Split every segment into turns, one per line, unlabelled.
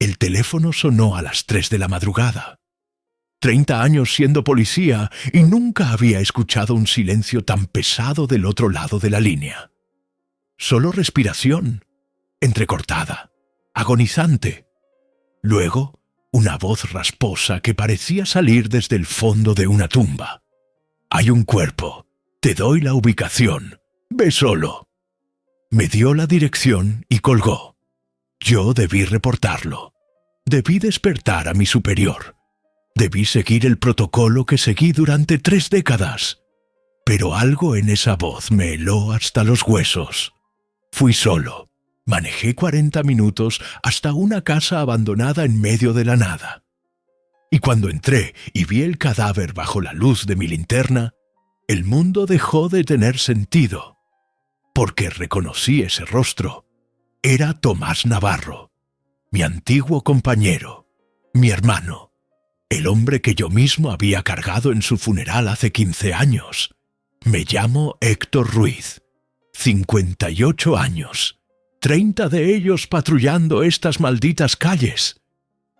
El teléfono sonó a las 3 de la madrugada. 30 años siendo policía y nunca había escuchado un silencio tan pesado del otro lado de la línea. Solo respiración, entrecortada, agonizante. Luego, una voz rasposa que parecía salir desde el fondo de una tumba. «Hay un cuerpo. Te doy la ubicación. Ve solo». Me dio la dirección y colgó. Yo debí reportarlo. Debí despertar a mi superior. Debí seguir el protocolo que seguí durante 3 décadas. Pero algo en esa voz me heló hasta los huesos. Fui solo. Manejé 40 minutos hasta una casa abandonada en medio de la nada. Y cuando entré y vi el cadáver bajo la luz de mi linterna, el mundo dejó de tener sentido. Porque reconocí ese rostro. Era Tomás Navarro, mi antiguo compañero, mi hermano. El hombre que yo mismo había cargado en su funeral hace 15 años. Me llamo Héctor Ruiz. 58 años. 30 de ellos patrullando estas malditas calles.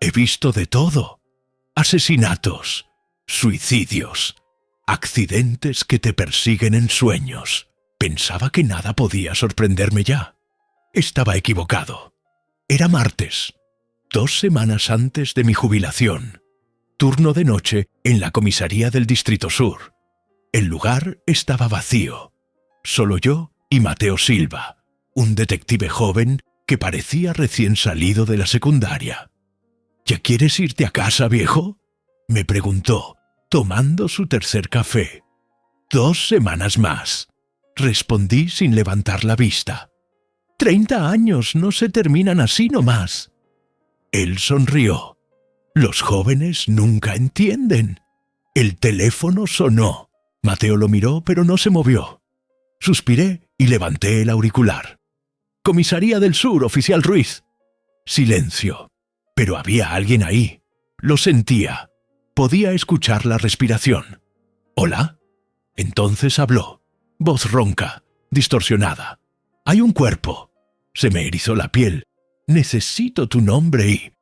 He visto de todo. Asesinatos, suicidios, accidentes que te persiguen en sueños. Pensaba que nada podía sorprenderme ya. Estaba equivocado. Era martes, 2 semanas antes de mi jubilación. Turno de noche en la comisaría del Distrito Sur. El lugar estaba vacío. Solo yo y Mateo Silva, un detective joven que parecía recién salido de la secundaria. ¿Ya quieres irte a casa, viejo?, me preguntó, tomando su tercer café. 2 semanas más, respondí sin levantar la vista. 30 años no se terminan así nomás. Él sonrió. Los jóvenes nunca entienden. El teléfono sonó. Mateo lo miró, pero no se movió. Suspiré y levanté el auricular. «Comisaría del Sur, oficial Ruiz». Silencio. Pero había alguien ahí. Lo sentía. Podía escuchar la respiración. «¿Hola?» Entonces habló. Voz ronca, distorsionada. «Hay un cuerpo». Se me erizó la piel. «Necesito tu nombre y...»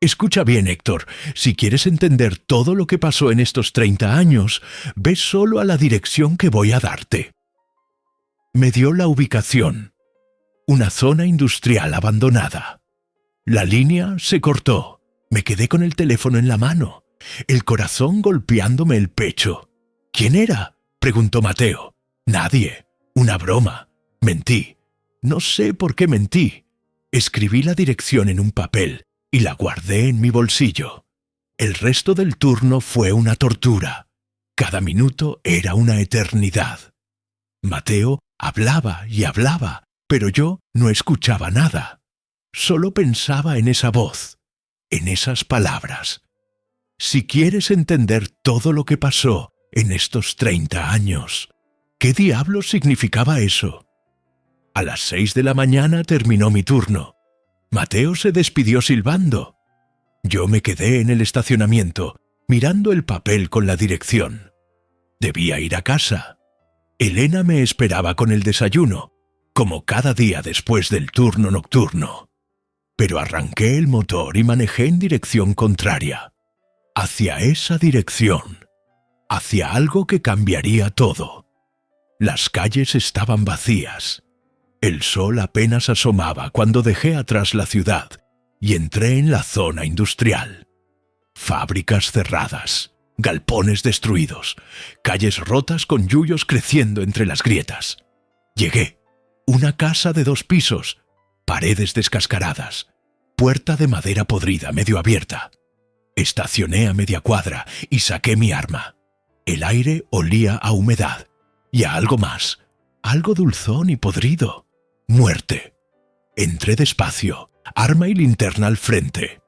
Escucha bien, Héctor. Si quieres entender todo lo que pasó en estos 30 años, ve solo a la dirección que voy a darte. Me dio la ubicación. Una zona industrial abandonada. La línea se cortó. Me quedé con el teléfono en la mano, el corazón golpeándome el pecho. ¿Quién era?, preguntó Mateo. Nadie. Una broma. Mentí. No sé por qué mentí. Escribí la dirección en un papel y la guardé en mi bolsillo. El resto del turno fue una tortura. Cada minuto era una eternidad. Mateo hablaba y hablaba, pero yo no escuchaba nada. Solo pensaba en esa voz, en esas palabras. Si quieres entender todo lo que pasó en estos 30 años, ¿qué diablos significaba eso? A las 6 de la mañana terminó mi turno. Mateo se despidió silbando. Yo me quedé en el estacionamiento, mirando el papel con la dirección. Debía ir a casa. Elena me esperaba con el desayuno, como cada día después del turno nocturno. Pero arranqué el motor y manejé en dirección contraria. Hacia esa dirección. Hacia algo que cambiaría todo. Las calles estaban vacías. El sol apenas asomaba cuando dejé atrás la ciudad y entré en la zona industrial. Fábricas cerradas, galpones destruidos, calles rotas con yuyos creciendo entre las grietas. Llegué. Una casa de 2 pisos, paredes descascaradas, puerta de madera podrida medio abierta. Estacioné a media cuadra y saqué mi arma. El aire olía a humedad y a algo más, algo dulzón y podrido. Muerte. Entré despacio, arma y linterna al frente.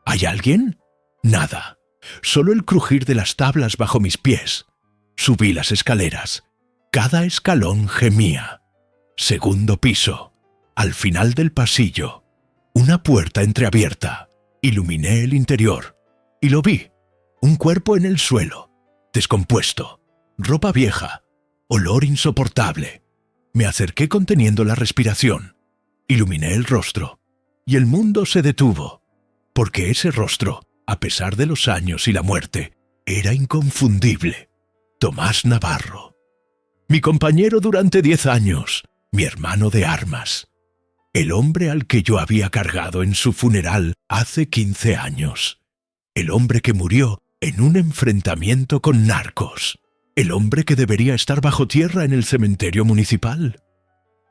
¿Hay alguien? Nada. Solo el crujir de las tablas bajo mis pies. Subí las escaleras. Cada escalón gemía. Segundo piso. Al final del pasillo. Una puerta entreabierta. Iluminé el interior. Y lo vi. Un cuerpo en el suelo. Descompuesto. Ropa vieja. Olor insoportable. Me acerqué conteniendo la respiración. Iluminé el rostro. y el mundo se detuvo, porque ese rostro, a pesar de los años y la muerte, era inconfundible. Tomás Navarro. Mi compañero durante 10 años, mi hermano de armas. El hombre al que yo había cargado en su funeral hace 15 años. El hombre que murió en un enfrentamiento con narcos. El hombre que debería estar bajo tierra en el cementerio municipal,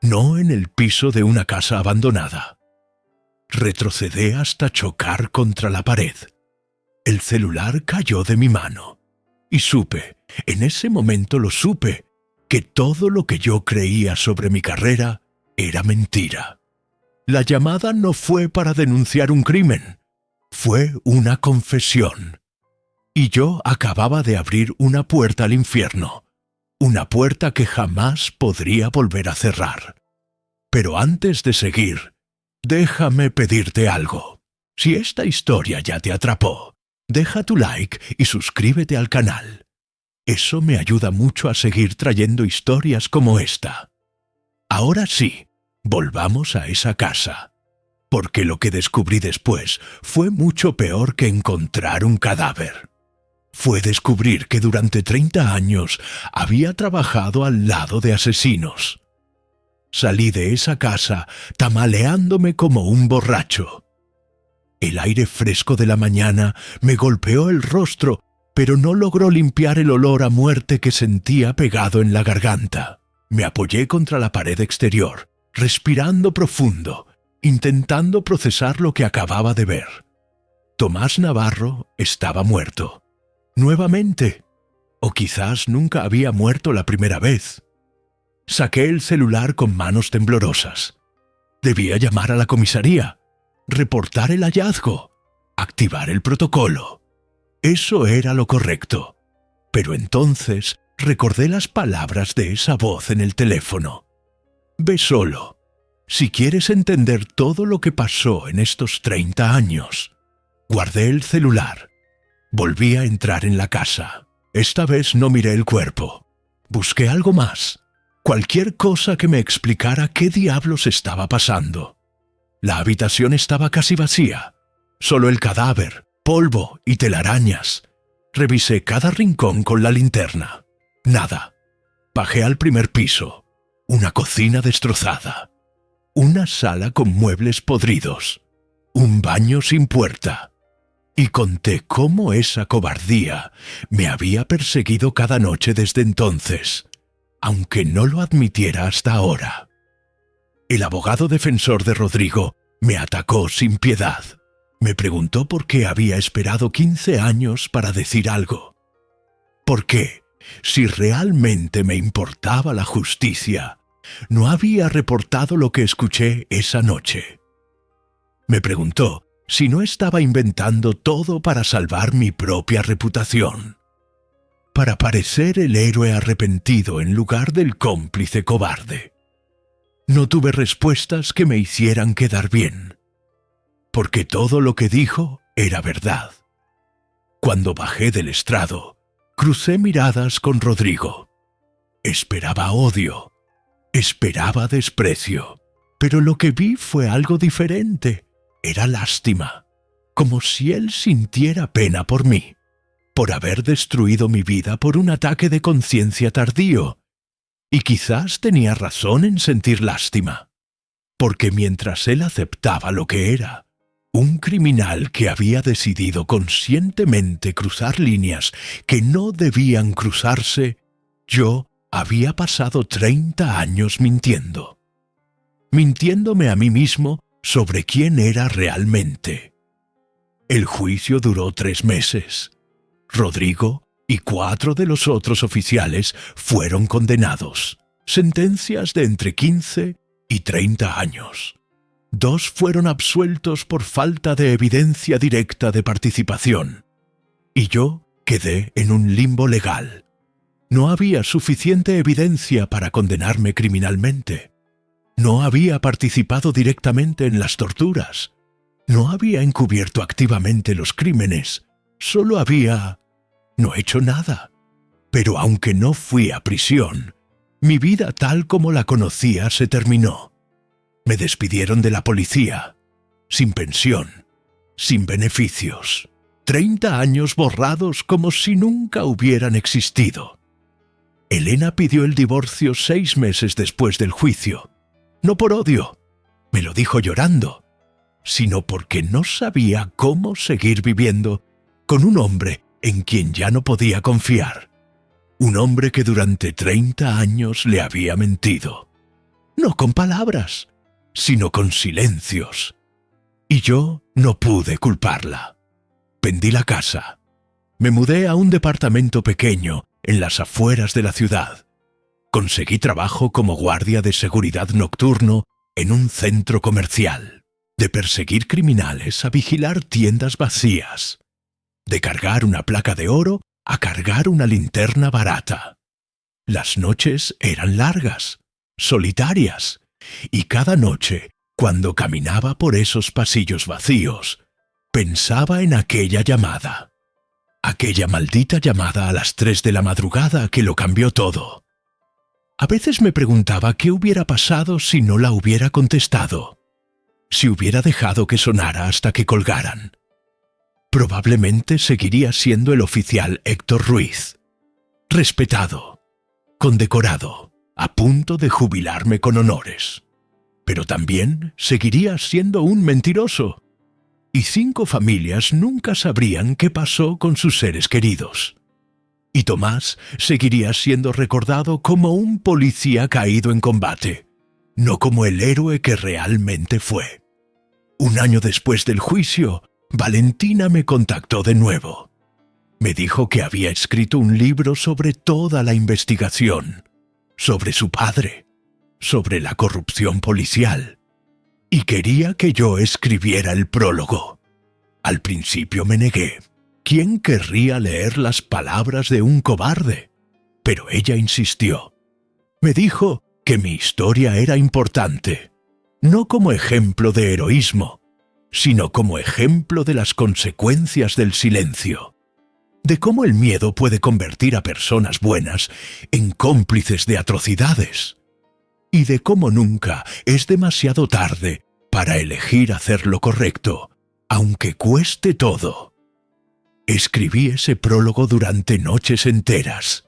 no en el piso de una casa abandonada. Retrocedé hasta chocar contra la pared. El celular cayó de mi mano. Y supe, en ese momento lo supe, que todo lo que yo creía sobre mi carrera era mentira. La llamada no fue para denunciar un crimen, fue una confesión. Y yo acababa de abrir una puerta al infierno, una puerta que jamás podría volver a cerrar. Pero antes de seguir, déjame pedirte algo. Si esta historia ya te atrapó, deja tu like y suscríbete al canal. Eso me ayuda mucho a seguir trayendo historias como esta. Ahora sí, volvamos a esa casa, porque lo que descubrí después fue mucho peor que encontrar un cadáver. Fue descubrir que durante 30 años había trabajado al lado de asesinos. Salí de esa casa tamaleándome como un borracho. El aire fresco de la mañana me golpeó el rostro, pero no logró limpiar el olor a muerte que sentía pegado en la garganta. Me apoyé contra la pared exterior, respirando profundo, intentando procesar lo que acababa de ver. Tomás Navarro estaba muerto. Nuevamente. O quizás nunca había muerto la primera vez. Saqué el celular con manos temblorosas. Debía llamar a la comisaría, reportar el hallazgo, activar el protocolo. Eso era lo correcto. Pero entonces recordé las palabras de esa voz en el teléfono. Ve solo. Si quieres entender todo lo que pasó en estos 30 años. Guardé el celular. Volví a entrar en la casa. Esta vez no miré el cuerpo. Busqué algo más. Cualquier cosa que me explicara qué diablos estaba pasando. La habitación estaba casi vacía. Solo el cadáver, polvo y telarañas. Revisé cada rincón con la linterna. Nada. Bajé al primer piso. Una cocina destrozada. Una sala con muebles podridos. Un baño sin puerta. Y conté cómo esa cobardía me había perseguido cada noche desde entonces, aunque no lo admitiera hasta ahora. El abogado defensor de Rodrigo me atacó sin piedad. Me preguntó por qué había esperado 15 años para decir algo. ¿Por qué, si realmente me importaba la justicia, no había reportado lo que escuché esa noche? Me preguntó si no estaba inventando todo para salvar mi propia reputación, para parecer el héroe arrepentido en lugar del cómplice cobarde. No tuve respuestas que me hicieran quedar bien, porque todo lo que dijo era verdad. Cuando bajé del estrado, crucé miradas con Rodrigo. Esperaba odio, esperaba desprecio, pero lo que vi fue algo diferente. Era lástima, como si él sintiera pena por mí, por haber destruido mi vida por un ataque de conciencia tardío. Y quizás tenía razón en sentir lástima, porque mientras él aceptaba lo que era, un criminal que había decidido conscientemente cruzar líneas que no debían cruzarse, yo había pasado 30 años mintiendo. Mintiéndome a mí mismo sobre quién era realmente. El juicio duró 3 meses. Rodrigo y 4 de los otros oficiales fueron condenados. Sentencias de entre 15 y 30 años. 2 fueron absueltos por falta de evidencia directa de participación. Y yo quedé en un limbo legal. No había suficiente evidencia para condenarme criminalmente. No había participado directamente en las torturas. No había encubierto activamente los crímenes. Solo había... no hecho nada. Pero aunque no fui a prisión, mi vida tal como la conocía se terminó. Me despidieron de la policía. sin pensión, sin beneficios. 30 años borrados como si nunca hubieran existido. Elena pidió el divorcio 6 meses después del juicio. No por odio, me lo dijo llorando, sino porque no sabía cómo seguir viviendo con un hombre en quien ya no podía confiar. Un hombre que durante 30 años le había mentido. No con palabras, sino con silencios. Y yo no pude culparla. Vendí la casa. Me mudé a un departamento pequeño en las afueras de la ciudad. Conseguí trabajo como guardia de seguridad nocturno en un centro comercial. De perseguir criminales a vigilar tiendas vacías. De cargar una placa de oro a cargar una linterna barata. Las noches eran largas, solitarias, y cada noche, cuando caminaba por esos pasillos vacíos, pensaba en aquella llamada. Aquella maldita llamada a las 3 de la madrugada que lo cambió todo. A veces me preguntaba qué hubiera pasado si no la hubiera contestado. Si hubiera dejado que sonara hasta que colgaran. Probablemente seguiría siendo el oficial Héctor Ruiz. Respetado, condecorado, a punto de jubilarme con honores. Pero también seguiría siendo un mentiroso. Y 5 familias nunca sabrían qué pasó con sus seres queridos. Y Tomás seguiría siendo recordado como un policía caído en combate, no como el héroe que realmente fue. Un año después del juicio, Valentina me contactó de nuevo. Me dijo que había escrito un libro sobre toda la investigación, sobre su padre, sobre la corrupción policial, y quería que yo escribiera el prólogo. Al principio me negué. ¿Quién querría leer las palabras de un cobarde? Pero ella insistió. Me dijo que mi historia era importante, no como ejemplo de heroísmo, sino como ejemplo de las consecuencias del silencio, de cómo el miedo puede convertir a personas buenas en cómplices de atrocidades, y de cómo nunca es demasiado tarde para elegir hacer lo correcto, aunque cueste todo. Escribí ese prólogo durante noches enteras.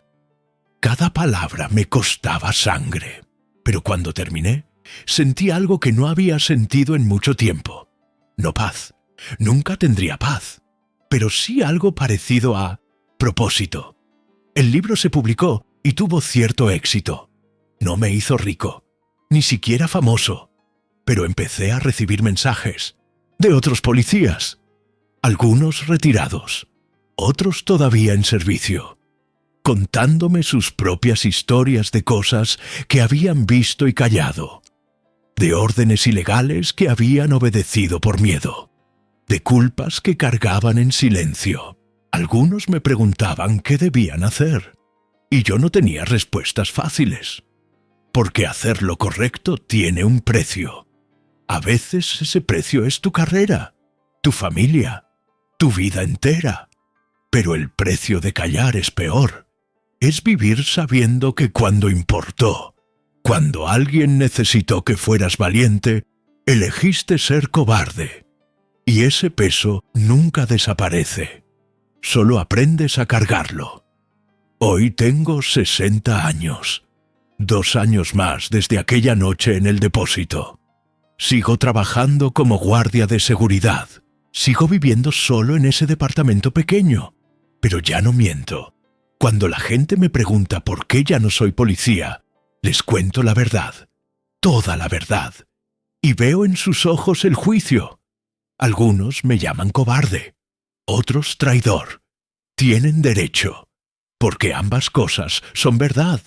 Cada palabra me costaba sangre, pero cuando terminé, sentí algo que no había sentido en mucho tiempo. No paz, nunca tendría paz, pero sí algo parecido a propósito. El libro se publicó y tuvo cierto éxito. No me hizo rico, ni siquiera famoso, pero empecé a recibir mensajes de otros policías, algunos retirados, otros todavía en servicio, contándome sus propias historias de cosas que habían visto y callado, de órdenes ilegales que habían obedecido por miedo, de culpas que cargaban en silencio. Algunos me preguntaban qué debían hacer, y yo no tenía respuestas fáciles, porque hacer lo correcto tiene un precio. A veces ese precio es tu carrera, tu familia, tu vida entera. Pero el precio de callar es peor. Es vivir sabiendo que cuando importó, cuando alguien necesitó que fueras valiente, elegiste ser cobarde. Y ese peso nunca desaparece. Solo aprendes a cargarlo. Hoy tengo 60 años. 2 años más desde aquella noche en el depósito. Sigo trabajando como guardia de seguridad. Sigo viviendo solo en ese departamento pequeño. Pero ya no miento. Cuando la gente me pregunta por qué ya no soy policía, les cuento la verdad, toda la verdad, y veo en sus ojos el juicio. Algunos me llaman cobarde, otros traidor. Tienen derecho, porque ambas cosas son verdad.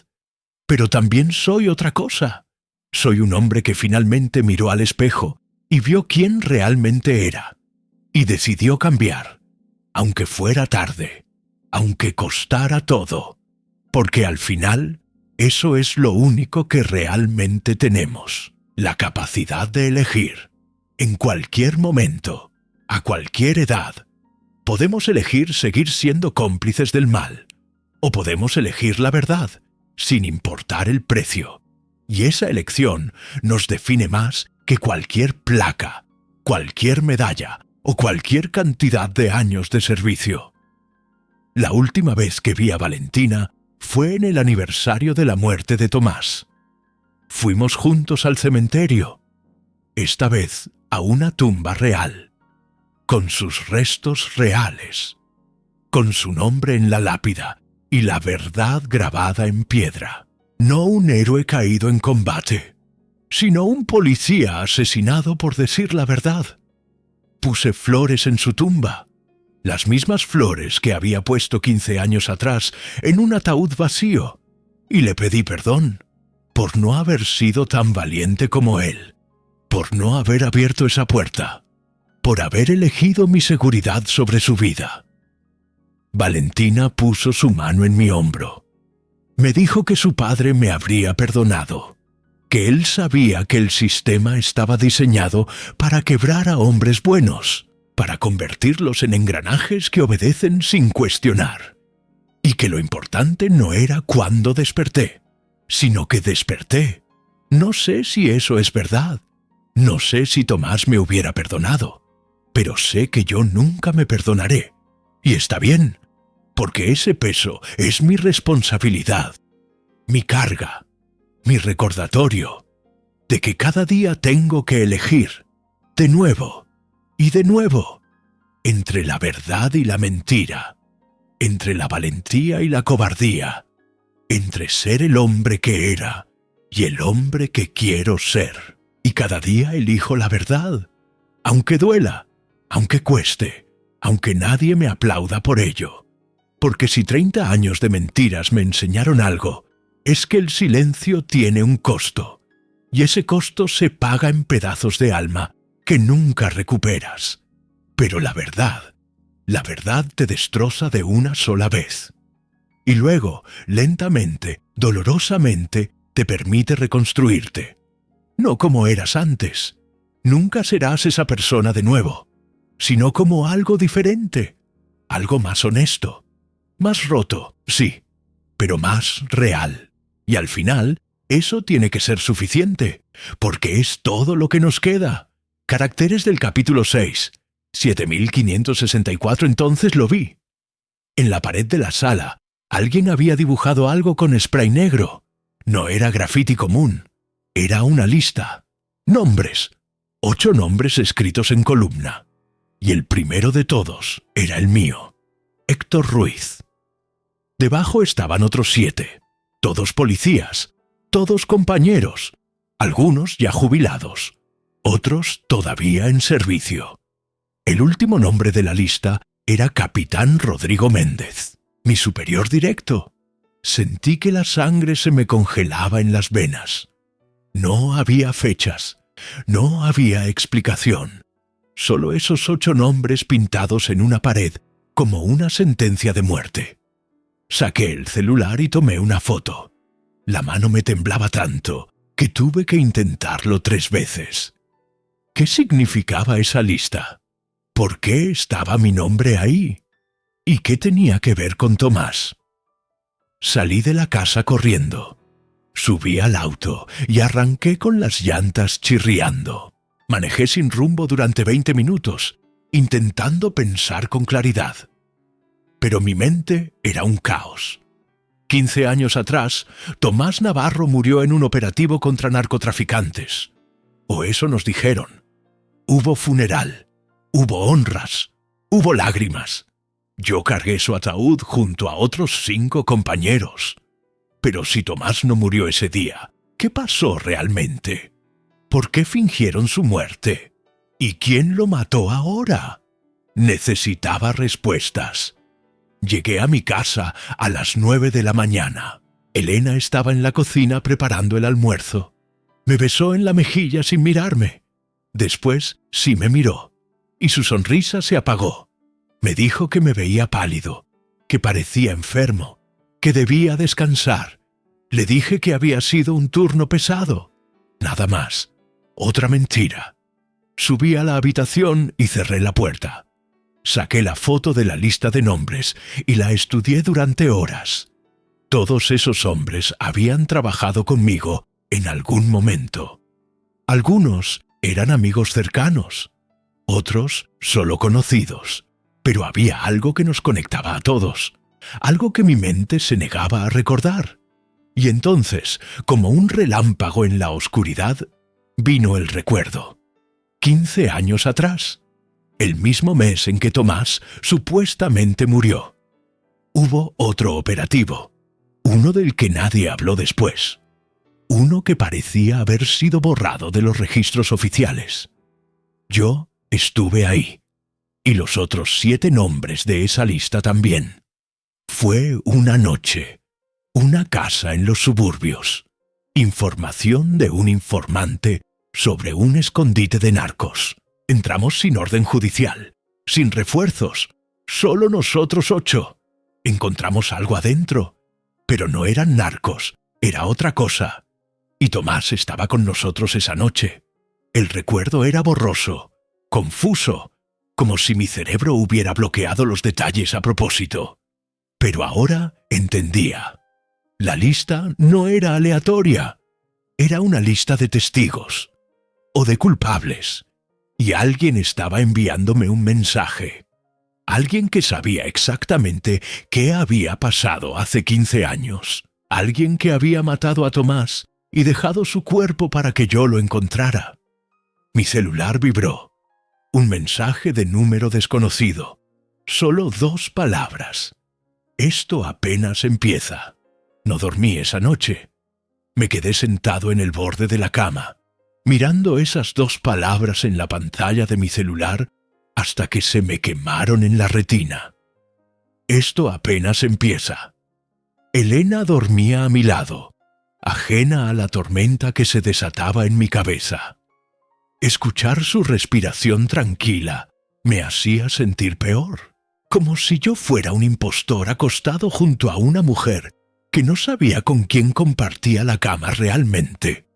Pero también soy otra cosa. Soy un hombre que finalmente miró al espejo y vio quién realmente era, y decidió cambiar, aunque fuera tarde. Aunque costara todo, porque al final eso es lo único que realmente tenemos, la capacidad de elegir. En cualquier momento, a cualquier edad, podemos elegir seguir siendo cómplices del mal, o podemos elegir la verdad, sin importar el precio. Y esa elección nos define más que cualquier placa, cualquier medalla o cualquier cantidad de años de servicio. La última vez que vi a Valentina fue en el aniversario de la muerte de Tomás. Fuimos juntos al cementerio, esta vez a una tumba real, con sus restos reales, con su nombre en la lápida y la verdad grabada en piedra. No un héroe caído en combate, sino un policía asesinado por decir la verdad. Puse flores en su tumba, las mismas flores que había puesto 15 años atrás en un ataúd vacío, y le pedí perdón por no haber sido tan valiente como él, por no haber abierto esa puerta, por haber elegido mi seguridad sobre su vida. Valentina puso su mano en mi hombro. Me dijo que su padre me habría perdonado, que él sabía que el sistema estaba diseñado para quebrar a hombres buenos, para convertirlos en engranajes que obedecen sin cuestionar, y que lo importante no era cuándo desperté, sino que desperté. No sé si eso es verdad, no sé si Tomás me hubiera perdonado, pero sé que yo nunca me perdonaré, y está bien, porque ese peso es mi responsabilidad, mi carga, mi recordatorio, de que cada día tengo que elegir, de nuevo y de nuevo, entre la verdad y la mentira, entre la valentía y la cobardía, entre ser el hombre que era y el hombre que quiero ser. Y cada día elijo la verdad, aunque duela, aunque cueste, aunque nadie me aplauda por ello. Porque si 30 años de mentiras me enseñaron algo, es que el silencio tiene un costo, y ese costo se paga en pedazos de alma que nunca recuperas. Pero la verdad te destroza de una sola vez. Y luego, lentamente, dolorosamente, te permite reconstruirte. No como eras antes. Nunca serás esa persona de nuevo, sino como algo diferente, algo más honesto. Más roto, sí, pero más real. Y al final, eso tiene que ser suficiente, porque es todo lo que nos queda. Caracteres del capítulo 6, 7564 entonces lo vi. En la pared de la sala, alguien había dibujado algo con spray negro. No era grafiti común, era una lista. Nombres, 8 nombres escritos en columna. Y el primero de todos era el mío, Héctor Ruiz. Debajo estaban otros 7, todos policías, todos compañeros, algunos ya jubilados, otros todavía en servicio. El último nombre de la lista era Capitán Rodrigo Méndez, mi superior directo. Sentí que la sangre se me congelaba en las venas. No había fechas, no había explicación, solo esos 8 nombres pintados en una pared como una sentencia de muerte. Saqué el celular y tomé una foto. La mano me temblaba tanto que tuve que intentarlo 3 veces. ¿Qué significaba esa lista? ¿Por qué estaba mi nombre ahí? ¿Y qué tenía que ver con Tomás? Salí de la casa corriendo. Subí al auto y arranqué con las llantas chirriando. Manejé sin rumbo durante 20 minutos, intentando pensar con claridad. Pero mi mente era un caos. 15 años atrás, Tomás Navarro murió en un operativo contra narcotraficantes. O eso nos dijeron. Hubo funeral, hubo honras, hubo lágrimas. Yo cargué su ataúd junto a otros 5 compañeros. Pero si Tomás no murió ese día, ¿qué pasó realmente? ¿Por qué fingieron su muerte? ¿Y quién lo mató ahora? Necesitaba respuestas. Llegué a mi casa a las 9 de la mañana. Elena estaba en la cocina preparando el almuerzo. Me besó en la mejilla sin mirarme. Después sí me miró, y su sonrisa se apagó. Me dijo que me veía pálido, que parecía enfermo, que debía descansar. Le dije que había sido un turno pesado. Nada más. Otra mentira. Subí a la habitación y cerré la puerta. Saqué la foto de la lista de nombres y la estudié durante horas. Todos esos hombres habían trabajado conmigo en algún momento. Algunos eran amigos cercanos, otros solo conocidos, pero había algo que nos conectaba a todos, algo que mi mente se negaba a recordar. Y entonces, como un relámpago en la oscuridad, vino el recuerdo. 15 años atrás, el mismo mes en que Tomás supuestamente murió. Hubo otro operativo, uno del que nadie habló después, uno que parecía haber sido borrado de los registros oficiales. Yo estuve ahí, y los otros 7 nombres de esa lista también. Fue una noche, una casa en los suburbios, información de un informante sobre un escondite de narcos. Entramos sin orden judicial, sin refuerzos, solo nosotros 8. Encontramos algo adentro, pero no eran narcos, era otra cosa. Y Tomás estaba con nosotros esa noche. El recuerdo era borroso, confuso, como si mi cerebro hubiera bloqueado los detalles a propósito. Pero ahora entendía. La lista no era aleatoria, era una lista de testigos, o de culpables, y alguien estaba enviándome un mensaje. Alguien que sabía exactamente qué había pasado hace 15 años. Alguien que había matado a Tomás y dejado su cuerpo para que yo lo encontrara. Mi celular vibró. Un mensaje de número desconocido. Solo 2 palabras. Esto apenas empieza. No dormí esa noche. Me quedé sentado en el borde de la cama, mirando esas 2 palabras en la pantalla de mi celular hasta que se me quemaron en la retina. Esto apenas empieza. Elena dormía a mi lado, ajena a la tormenta que se desataba en mi cabeza. Escuchar su respiración tranquila me hacía sentir peor, como si yo fuera un impostor acostado junto a una mujer que no sabía con quién compartía la cama realmente.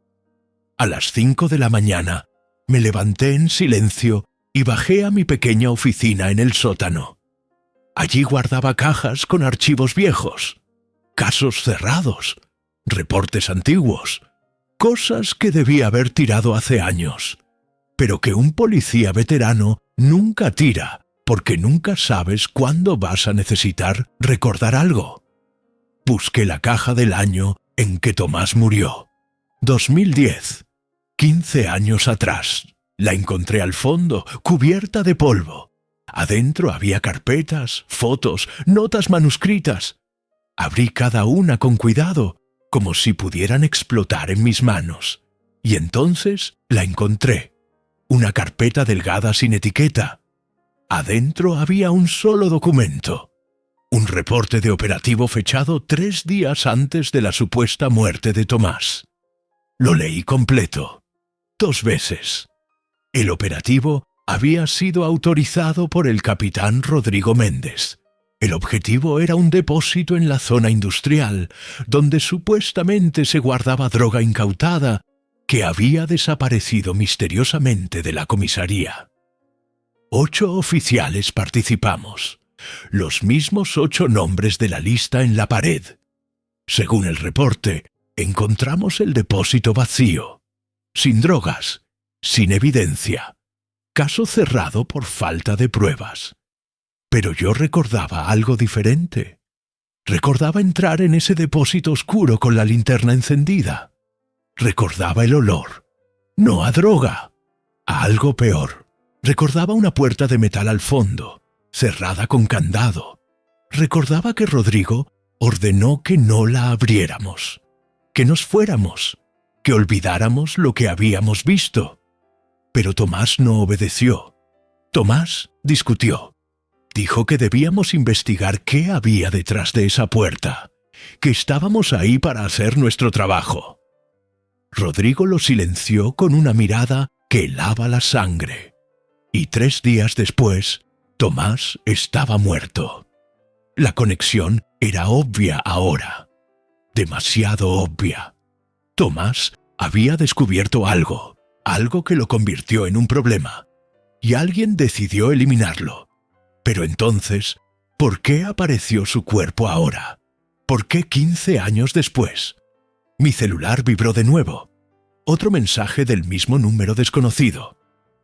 A las 5 de la mañana me levanté en silencio y bajé a mi pequeña oficina en el sótano. Allí guardaba cajas con archivos viejos, casos cerrados, reportes antiguos, cosas que debía haber tirado hace años, pero que un policía veterano nunca tira porque nunca sabes cuándo vas a necesitar recordar algo. Busqué la caja del año en que Tomás murió. 2010, 15 años atrás. La encontré al fondo, cubierta de polvo. Adentro había carpetas, fotos, notas manuscritas. Abrí cada una con cuidado, como si pudieran explotar en mis manos. Y entonces la encontré. Una carpeta delgada sin etiqueta. Adentro había un solo documento. Un reporte de operativo fechado 3 días antes de la supuesta muerte de Tomás. Lo leí completo, 2 veces. El operativo había sido autorizado por el capitán Rodrigo Méndez. El objetivo era un depósito en la zona industrial, donde supuestamente se guardaba droga incautada que había desaparecido misteriosamente de la comisaría. 8 oficiales participamos. Los mismos 8 nombres de la lista en la pared. Según el reporte, encontramos el depósito vacío, sin drogas, sin evidencia. Caso cerrado por falta de pruebas. Pero yo recordaba algo diferente. Recordaba entrar en ese depósito oscuro con la linterna encendida. Recordaba el olor, no a droga, a algo peor. Recordaba una puerta de metal al fondo, cerrada con candado. Recordaba que Rodrigo ordenó que no la abriéramos, que nos fuéramos, que olvidáramos lo que habíamos visto. Pero Tomás no obedeció. Tomás discutió. Dijo que debíamos investigar qué había detrás de esa puerta, que estábamos ahí para hacer nuestro trabajo. Rodrigo lo silenció con una mirada que helaba la sangre. Y 3 días después, Tomás estaba muerto. La conexión era obvia ahora. Demasiado obvia. Tomás había descubierto algo que lo convirtió en un problema. Y alguien decidió eliminarlo. Pero entonces, ¿por qué apareció su cuerpo ahora? ¿Por qué 15 años después? Mi celular vibró de nuevo. Otro mensaje del mismo número desconocido.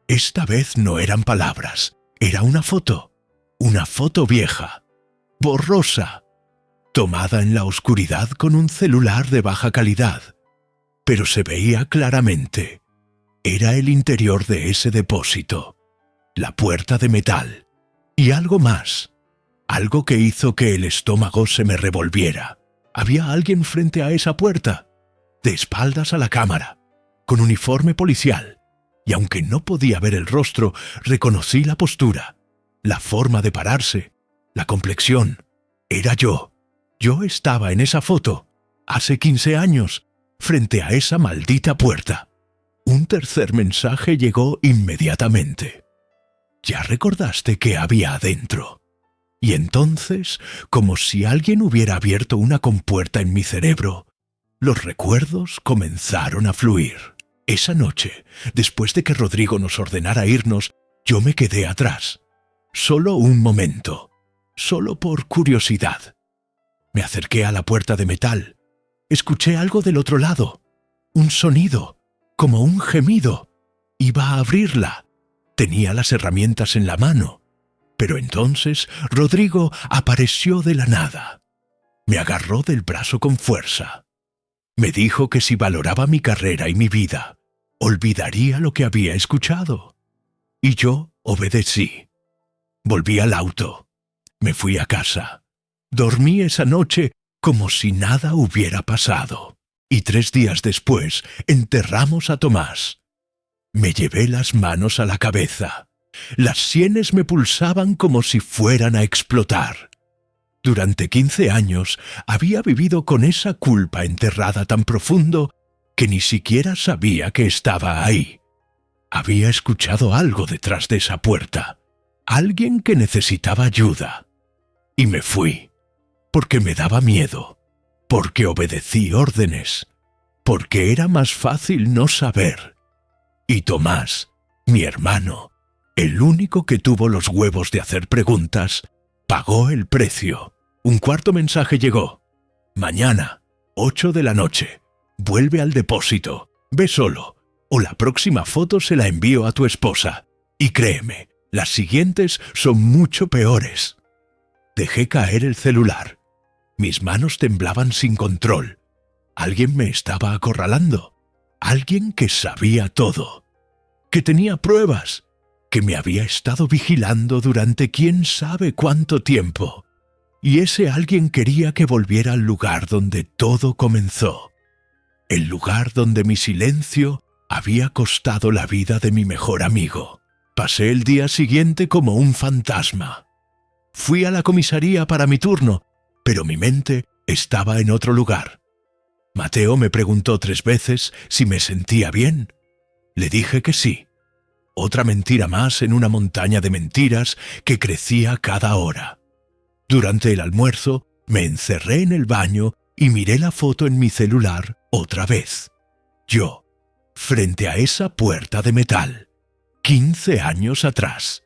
Esta vez no eran palabras, era una foto vieja, borrosa, tomada en la oscuridad con un celular de baja calidad, pero se veía claramente. Era el interior de ese depósito, la puerta de metal, y algo más, algo que hizo que el estómago se me revolviera. Había alguien frente a esa puerta, de espaldas a la cámara, con uniforme policial, y aunque no podía ver el rostro, reconocí la postura, la forma de pararse, la complexión. Era yo. Yo estaba en esa foto, hace 15 años, frente a esa maldita puerta. Un tercer mensaje llegó inmediatamente. ¿Ya recordaste qué había adentro? Y entonces, como si alguien hubiera abierto una compuerta en mi cerebro, los recuerdos comenzaron a fluir. Esa noche, después de que Rodrigo nos ordenara irnos, yo me quedé atrás. Solo un momento, solo por curiosidad. Me acerqué a la puerta de metal. Escuché algo del otro lado, un sonido, como un gemido. Iba a abrirla. Tenía las herramientas en la mano. Pero entonces Rodrigo apareció de la nada. Me agarró del brazo con fuerza. Me dijo que si valoraba mi carrera y mi vida, olvidaría lo que había escuchado. Y yo obedecí. Volví al auto. Me fui a casa. Dormí esa noche como si nada hubiera pasado. Y 3 días después enterramos a Tomás. Me llevé las manos a la cabeza. Las sienes me pulsaban como si fueran a explotar. Durante 15 años había vivido con esa culpa enterrada tan profundo que ni siquiera sabía que estaba ahí. Había escuchado algo detrás de esa puerta, alguien que necesitaba ayuda. Y me fui, porque me daba miedo, porque obedecí órdenes, porque era más fácil no saber. Y Tomás, mi hermano, el único que tuvo los huevos de hacer preguntas, pagó el precio. Un cuarto mensaje llegó. Mañana, 8 de la noche, vuelve al depósito, ve solo, o la próxima foto se la envío a tu esposa. Y créeme, las siguientes son mucho peores. Dejé caer el celular. Mis manos temblaban sin control. Alguien me estaba acorralando. Alguien que sabía todo. Que tenía pruebas. Que me había estado vigilando durante quién sabe cuánto tiempo. Y ese alguien quería que volviera al lugar donde todo comenzó. El lugar donde mi silencio había costado la vida de mi mejor amigo. Pasé el día siguiente como un fantasma. Fui a la comisaría para mi turno, pero mi mente estaba en otro lugar. Mateo me preguntó 3 veces si me sentía bien. Le dije que sí. Otra mentira más en una montaña de mentiras que crecía cada hora. Durante el almuerzo me encerré en el baño y miré la foto en mi celular otra vez. Yo, frente a esa puerta de metal, 15 años atrás.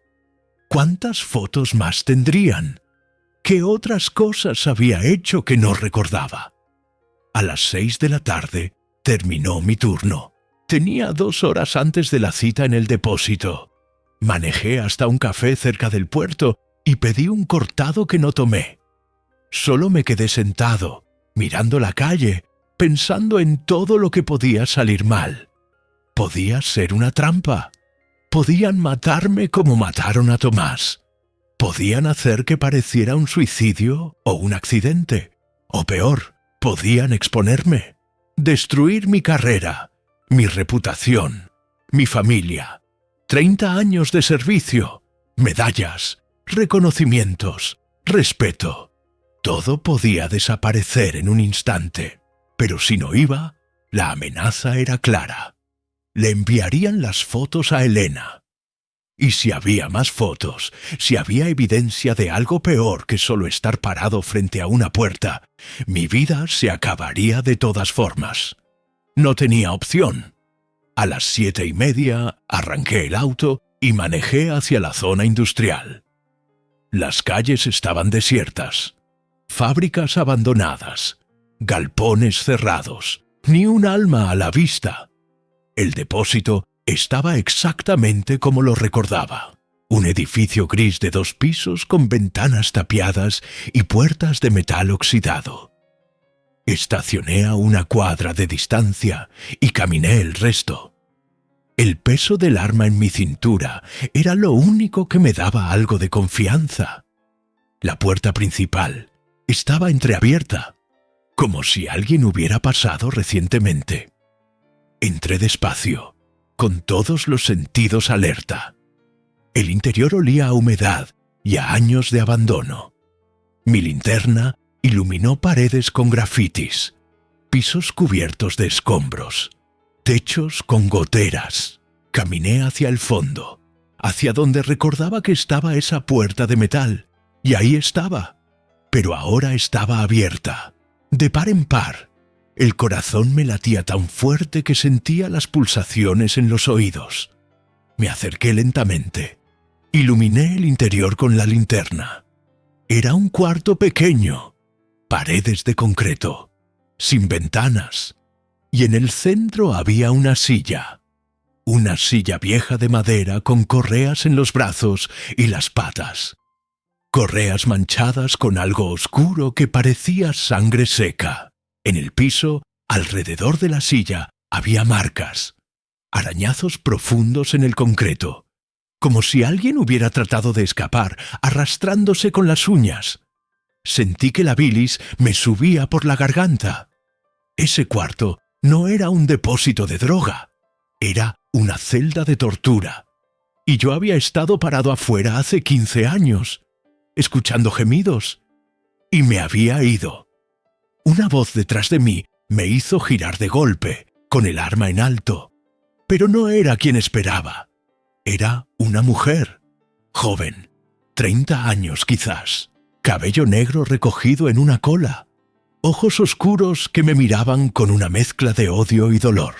¿Cuántas fotos más tendrían? ¿Qué otras cosas había hecho que no recordaba? A las 6 de la tarde terminó mi turno. Tenía 2 horas antes de la cita en el depósito. Manejé hasta un café cerca del puerto y pedí un cortado que no tomé. Solo me quedé sentado, mirando la calle, pensando en todo lo que podía salir mal. Podía ser una trampa. Podían matarme como mataron a Tomás. Podían hacer que pareciera un suicidio o un accidente. O peor, podían exponerme, destruir mi carrera, mi reputación, mi familia, 30 años de servicio, medallas, reconocimientos, respeto. Todo podía desaparecer en un instante, pero si no iba, la amenaza era clara. Le enviarían las fotos a Elena. Y si había más fotos, si había evidencia de algo peor que solo estar parado frente a una puerta, mi vida se acabaría de todas formas. No tenía opción. A las 7:30 arranqué el auto y manejé hacia la zona industrial. Las calles estaban desiertas, fábricas abandonadas, galpones cerrados, ni un alma a la vista. El depósito Estaba exactamente como lo recordaba. Un edificio gris de 2 pisos con ventanas tapiadas y puertas de metal oxidado. Estacioné a 1 cuadra de distancia y caminé el resto. El peso del arma en mi cintura era lo único que me daba algo de confianza. La puerta principal estaba entreabierta, como si alguien hubiera pasado recientemente. Entré despacio, con todos los sentidos alerta. El interior olía a humedad y a años de abandono. Mi linterna iluminó paredes con grafitis, pisos cubiertos de escombros, techos con goteras. Caminé hacia el fondo, hacia donde recordaba que estaba esa puerta de metal, y ahí estaba, pero ahora estaba abierta, de par en par. El corazón me latía tan fuerte que sentía las pulsaciones en los oídos. Me acerqué lentamente. Iluminé el interior con la linterna. Era un cuarto pequeño, paredes de concreto, sin ventanas, y en el centro había una silla vieja de madera con correas en los brazos y las patas. Correas manchadas con algo oscuro que parecía sangre seca. En el piso, alrededor de la silla, había marcas, arañazos profundos en el concreto, como si alguien hubiera tratado de escapar, arrastrándose con las uñas. Sentí que la bilis me subía por la garganta. Ese cuarto no era un depósito de droga, era una celda de tortura. Y yo había estado parado afuera hace 15 años, escuchando gemidos, y me había ido. Una voz detrás de mí me hizo girar de golpe, con el arma en alto. Pero no era quien esperaba. Era una mujer, joven, 30 años quizás, cabello negro recogido en una cola, ojos oscuros que me miraban con una mezcla de odio y dolor.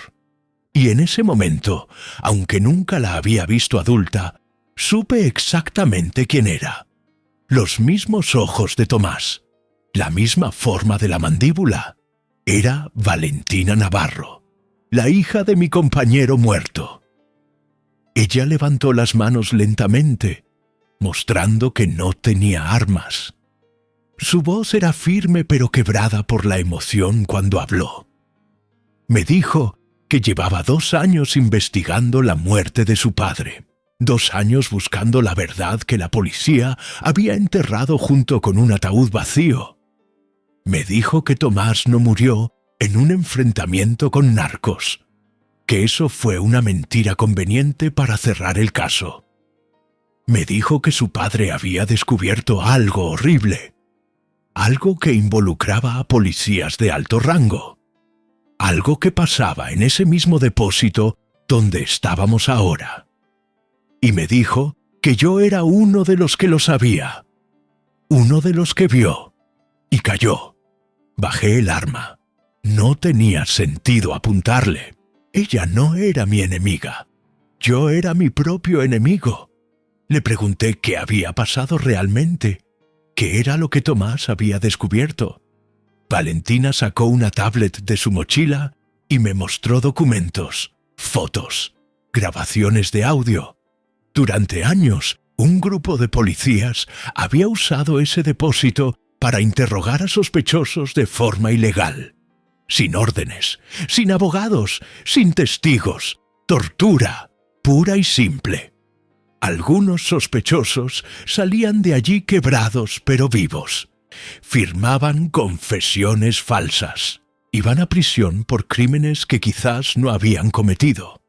Y en ese momento, aunque nunca la había visto adulta, supe exactamente quién era. Los mismos ojos de Tomás, la misma forma de la mandíbula. Era Valentina Navarro, la hija de mi compañero muerto. Ella levantó las manos lentamente, mostrando que no tenía armas. Su voz era firme pero quebrada por la emoción cuando habló. Me dijo que llevaba 2 años investigando la muerte de su padre, 2 años buscando la verdad que la policía había enterrado junto con un ataúd vacío. Me dijo que Tomás no murió en un enfrentamiento con narcos, que eso fue una mentira conveniente para cerrar el caso. Me dijo que su padre había descubierto algo horrible, algo que involucraba a policías de alto rango. Algo que pasaba en ese mismo depósito donde estábamos ahora. Y me dijo que yo era uno de los que lo sabía, uno de los que vio, y cayó. Bajé el arma. No tenía sentido apuntarle. Ella no era mi enemiga. Yo era mi propio enemigo. Le pregunté qué había pasado realmente, qué era lo que Tomás había descubierto. Valentina sacó una tablet de su mochila y me mostró documentos, fotos, grabaciones de audio. Durante años, un grupo de policías había usado ese depósito para interrogar a sospechosos de forma ilegal. Sin órdenes, sin abogados, sin testigos. Tortura, pura y simple. Algunos sospechosos salían de allí quebrados pero vivos. Firmaban confesiones falsas. Iban a prisión por crímenes que quizás no habían cometido.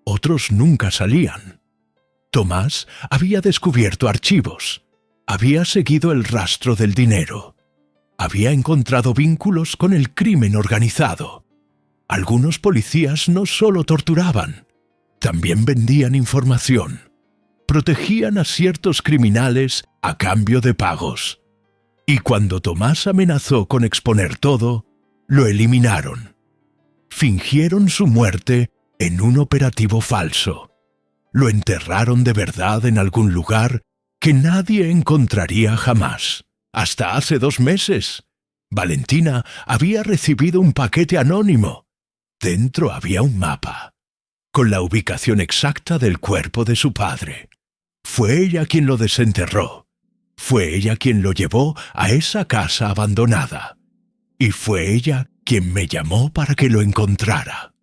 Otros nunca salían. Tomás había descubierto archivos. Había seguido el rastro del dinero. Había encontrado vínculos con el crimen organizado. Algunos policías no solo torturaban, también vendían información. Protegían a ciertos criminales a cambio de pagos. Y cuando Tomás amenazó con exponer todo, lo eliminaron. Fingieron su muerte en un operativo falso. Lo enterraron de verdad en algún lugar que nadie encontraría jamás. Hasta hace 2 meses, Valentina había recibido un paquete anónimo. Dentro había un mapa, con la ubicación exacta del cuerpo de su padre. Fue ella quien lo desenterró. Fue ella quien lo llevó a esa casa abandonada. Y fue ella quien me llamó para que lo encontrara.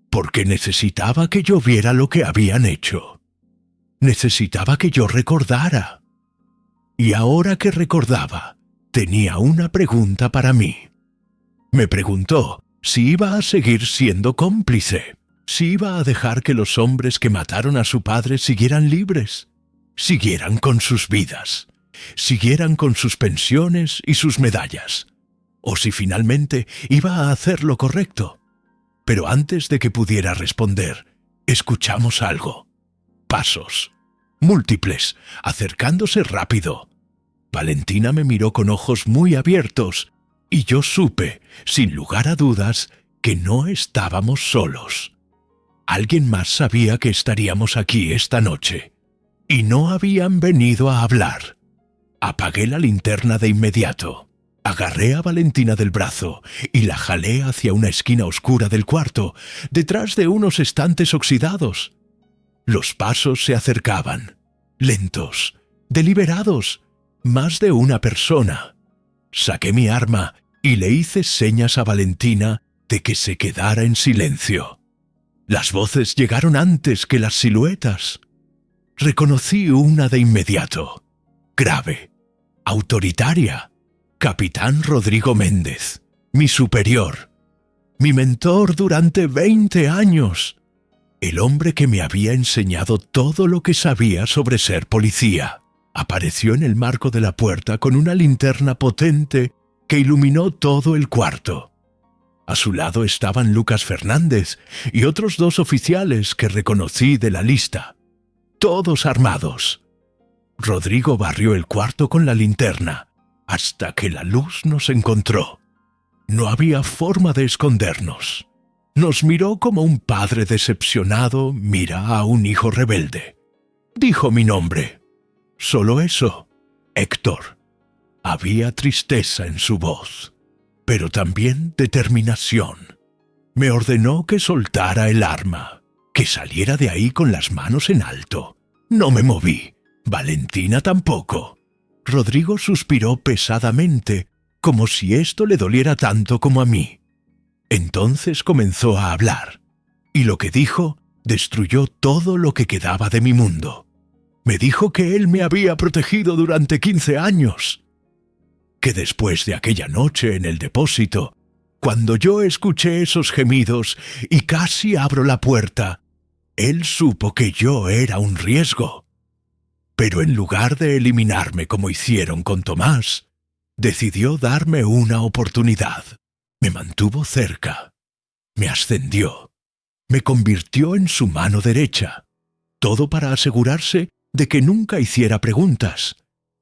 Porque necesitaba que yo viera lo que habían hecho. Necesitaba que yo recordara. Y ahora que recordaba, tenía una pregunta para mí. Me preguntó si iba a seguir siendo cómplice, si iba a dejar que los hombres que mataron a su padre siguieran libres, siguieran con sus vidas, siguieran con sus pensiones y sus medallas, o si finalmente iba a hacer lo correcto. Pero antes de que pudiera responder, escuchamos algo. Pasos, múltiples, acercándose rápido. Valentina me miró con ojos muy abiertos, y yo supe, sin lugar a dudas, que no estábamos solos. Alguien más sabía que estaríamos aquí esta noche, y no habían venido a hablar. Apagué la linterna de inmediato. Agarré a Valentina del brazo y la jalé hacia una esquina oscura del cuarto, detrás de unos estantes oxidados. Los pasos se acercaban, lentos, deliberados, más de una persona. Saqué mi arma y le hice señas a Valentina de que se quedara en silencio. Las voces llegaron antes que las siluetas. Reconocí una de inmediato, grave, autoritaria. Capitán Rodrigo Méndez, mi superior, mi mentor durante 20 años, el hombre que me había enseñado todo lo que sabía sobre ser policía. Apareció en el marco de la puerta con una linterna potente que iluminó todo el cuarto. A su lado estaban Lucas Fernández y otros 2 oficiales que reconocí de la lista, todos armados. Rodrigo barrió el cuarto con la linterna, hasta que la luz nos encontró. No había forma de escondernos. Nos miró como un padre decepcionado mira a un hijo rebelde. Dijo mi nombre. Solo eso, Héctor. Había tristeza en su voz, pero también determinación. Me ordenó que soltara el arma, que saliera de ahí con las manos en alto. No me moví. Valentina tampoco. Rodrigo suspiró pesadamente, como si esto le doliera tanto como a mí. Entonces comenzó a hablar, y lo que dijo destruyó todo lo que quedaba de mi mundo. Me dijo que él me había protegido durante 15 años, que después de aquella noche en el depósito, cuando yo escuché esos gemidos y casi abro la puerta, él supo que yo era un riesgo. Pero en lugar de eliminarme como hicieron con Tomás, decidió darme una oportunidad. Me mantuvo cerca, me ascendió, me convirtió en su mano derecha, todo para asegurarse de que nunca hiciera preguntas,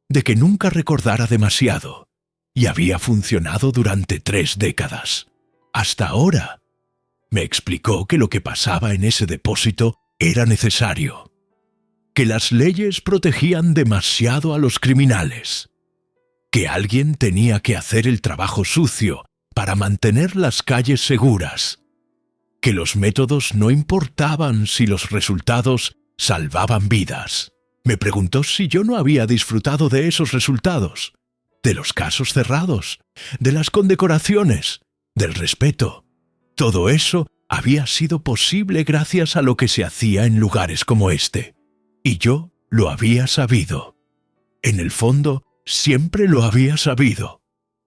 de que nunca recordara demasiado, y había funcionado durante 3 décadas. Hasta ahora. Me explicó que lo que pasaba en ese depósito era necesario, que las leyes protegían demasiado a los criminales, que alguien tenía que hacer el trabajo sucio para mantener las calles seguras, que los métodos no importaban si los resultados salvaban vidas. Me preguntó si yo no había disfrutado de esos resultados, de los casos cerrados, de las condecoraciones, del respeto. Todo eso había sido posible gracias a lo que se hacía en lugares como este. Y yo lo había sabido. En el fondo, siempre lo había sabido.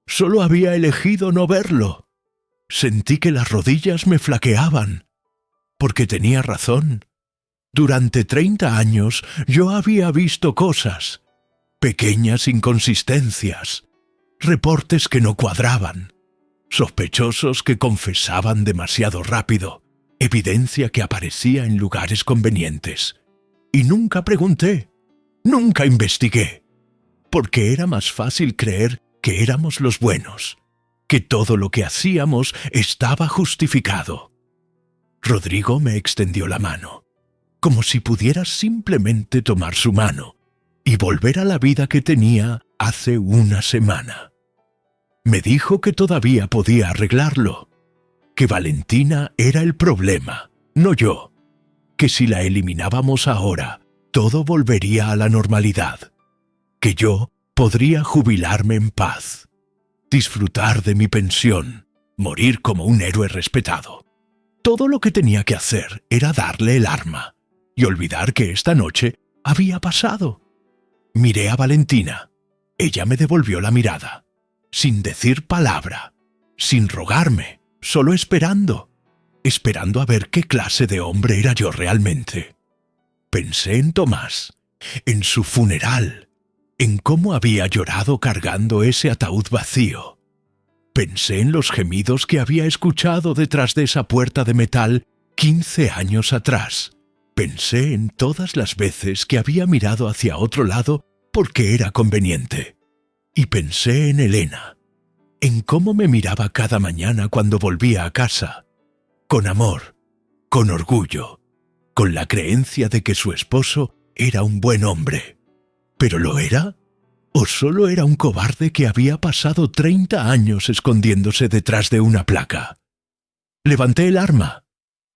Solo había elegido no verlo. Sentí que las rodillas me flaqueaban, porque tenía razón. Durante 30 años yo había visto cosas, pequeñas inconsistencias, reportes que no cuadraban, sospechosos que confesaban demasiado rápido, evidencia que aparecía en lugares convenientes. Y nunca pregunté, nunca investigué, porque era más fácil creer que éramos los buenos, que todo lo que hacíamos estaba justificado. Rodrigo me extendió la mano, como si pudiera simplemente tomar su mano y volver a la vida que tenía hace una semana. Me dijo que todavía podía arreglarlo, que Valentina era el problema, no yo, que si la eliminábamos ahora, todo volvería a la normalidad, que yo podría jubilarme en paz, disfrutar de mi pensión, morir como un héroe respetado. Todo lo que tenía que hacer era darle el arma y olvidar que esta noche había pasado. Miré a Valentina. Ella me devolvió la mirada, sin decir palabra, sin rogarme, solo esperando a ver qué clase de hombre era yo realmente. Pensé en Tomás, en su funeral, en cómo había llorado cargando ese ataúd vacío. Pensé en los gemidos que había escuchado detrás de esa puerta de metal 15 años atrás. Pensé en todas las veces que había mirado hacia otro lado porque era conveniente. Y pensé en Elena, en cómo me miraba cada mañana cuando volvía a casa, con amor, con orgullo, con la creencia de que su esposo era un buen hombre. ¿Pero lo era? ¿O solo era un cobarde que había pasado 30 años escondiéndose detrás de una placa? Levanté el arma,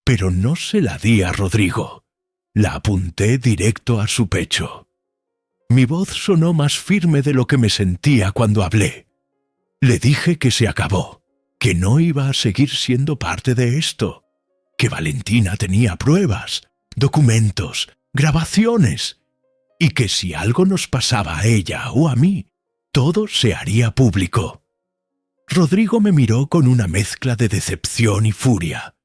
pero no se la di a Rodrigo. La apunté directo a su pecho. Mi voz sonó más firme de lo que me sentía cuando hablé. Le dije que se acabó, que no iba a seguir siendo parte de esto, que Valentina tenía pruebas, documentos, grabaciones, y que si algo nos pasaba a ella o a mí, todo se haría público. Rodrigo me miró con una mezcla de decepción y furia.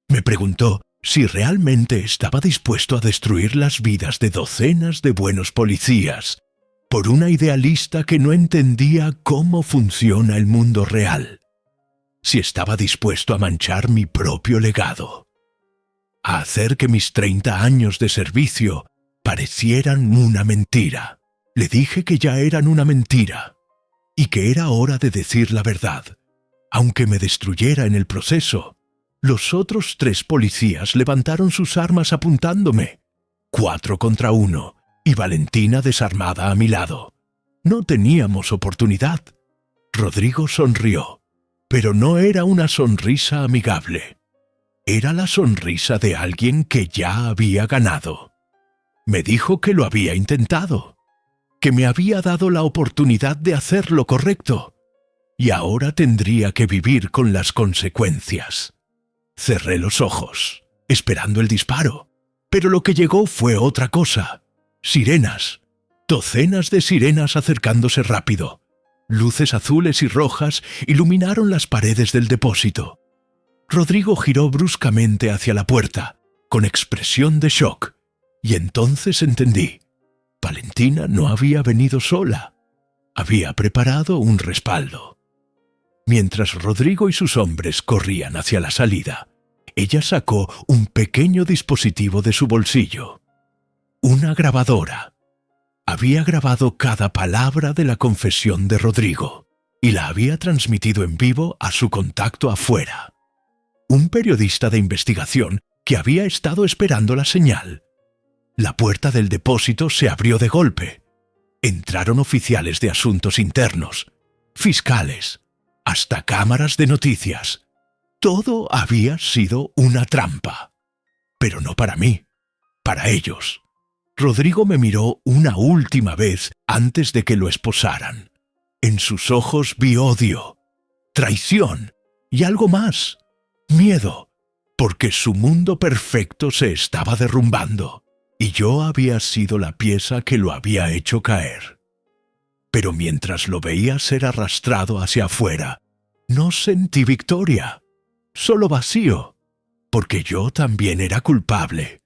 Me preguntó si realmente estaba dispuesto a destruir las vidas de docenas de buenos policías por una idealista que no entendía cómo funciona el mundo real. Si estaba dispuesto a manchar mi propio legado, a hacer que mis 30 años de servicio parecieran una mentira. Le dije que ya eran una mentira y que era hora de decir la verdad, aunque me destruyera en el proceso. Los otros 3 policías levantaron sus armas apuntándome, 4 contra 1, y Valentina desarmada a mi lado. No teníamos oportunidad. Rodrigo sonrió, pero no era una sonrisa amigable. Era la sonrisa de alguien que ya había ganado. Me dijo que lo había intentado, que me había dado la oportunidad de hacer lo correcto, y ahora tendría que vivir con las consecuencias. Cerré los ojos, esperando el disparo, pero lo que llegó fue otra cosa. Sirenas, docenas de sirenas acercándose rápido. Luces azules y rojas iluminaron las paredes del depósito. Rodrigo giró bruscamente hacia la puerta, con expresión de shock, y entonces entendí. Valentina no había venido sola. Había preparado un respaldo. Mientras Rodrigo y sus hombres corrían hacia la salida, ella sacó un pequeño dispositivo de su bolsillo. Una grabadora. Había grabado cada palabra de la confesión de Rodrigo y la había transmitido en vivo a su contacto afuera. Un periodista de investigación que había estado esperando la señal. La puerta del depósito se abrió de golpe. Entraron oficiales de asuntos internos, fiscales, hasta cámaras de noticias. Todo había sido una trampa. Pero no para mí, para ellos. Rodrigo me miró una última vez antes de que lo esposaran. En sus ojos vi odio, traición y algo más, miedo, porque su mundo perfecto se estaba derrumbando y yo había sido la pieza que lo había hecho caer. Pero mientras lo veía ser arrastrado hacia afuera, no sentí victoria, solo vacío, porque yo también era culpable,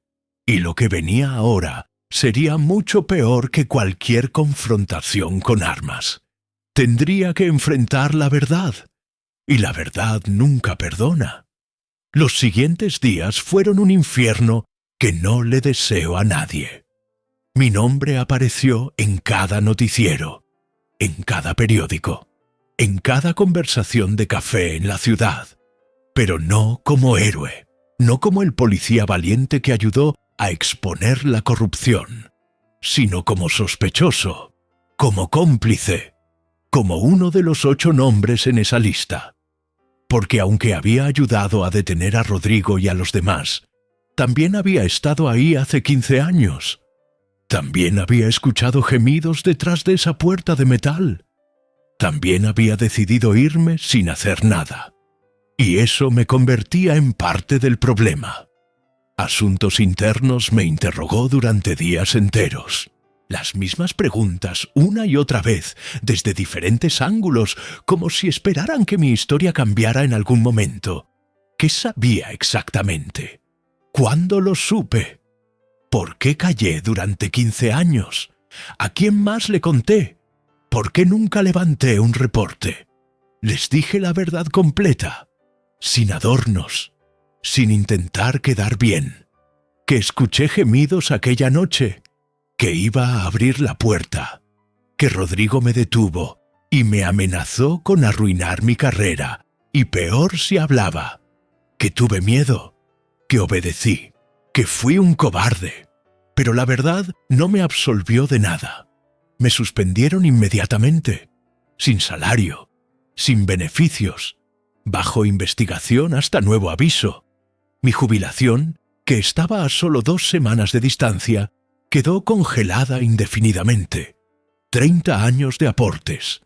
y lo que venía ahora sería mucho peor que cualquier confrontación con armas. Tendría que enfrentar la verdad, y la verdad nunca perdona. Los siguientes días fueron un infierno que no le deseo a nadie. Mi nombre apareció en cada noticiero, en cada periódico, en cada conversación de café en la ciudad, pero no como héroe, no como el policía valiente que ayudó a exponer la corrupción, sino como sospechoso, como cómplice, como uno de los 8 nombres en esa lista. Porque aunque había ayudado a detener a Rodrigo y a los demás, también había estado ahí hace 15 años. También había escuchado gemidos detrás de esa puerta de metal. También había decidido irme sin hacer nada. Y eso me convertía en parte del problema. Asuntos Internos me interrogó durante días enteros. Las mismas preguntas una y otra vez, desde diferentes ángulos, como si esperaran que mi historia cambiara en algún momento. ¿Qué sabía exactamente? ¿Cuándo lo supe? ¿Por qué callé durante 15 años? ¿A quién más le conté? ¿Por qué nunca levanté un reporte? Les dije la verdad completa, sin adornos, sin intentar quedar bien. Que escuché gemidos aquella noche, que iba a abrir la puerta, que Rodrigo me detuvo y me amenazó con arruinar mi carrera, y peor si hablaba, que tuve miedo, que obedecí, que fui un cobarde. Pero la verdad no me absolvió de nada. Me suspendieron inmediatamente, sin salario, sin beneficios, bajo investigación hasta nuevo aviso. Mi jubilación, que estaba a solo 2 semanas de distancia, quedó congelada indefinidamente. 30 años de aportes,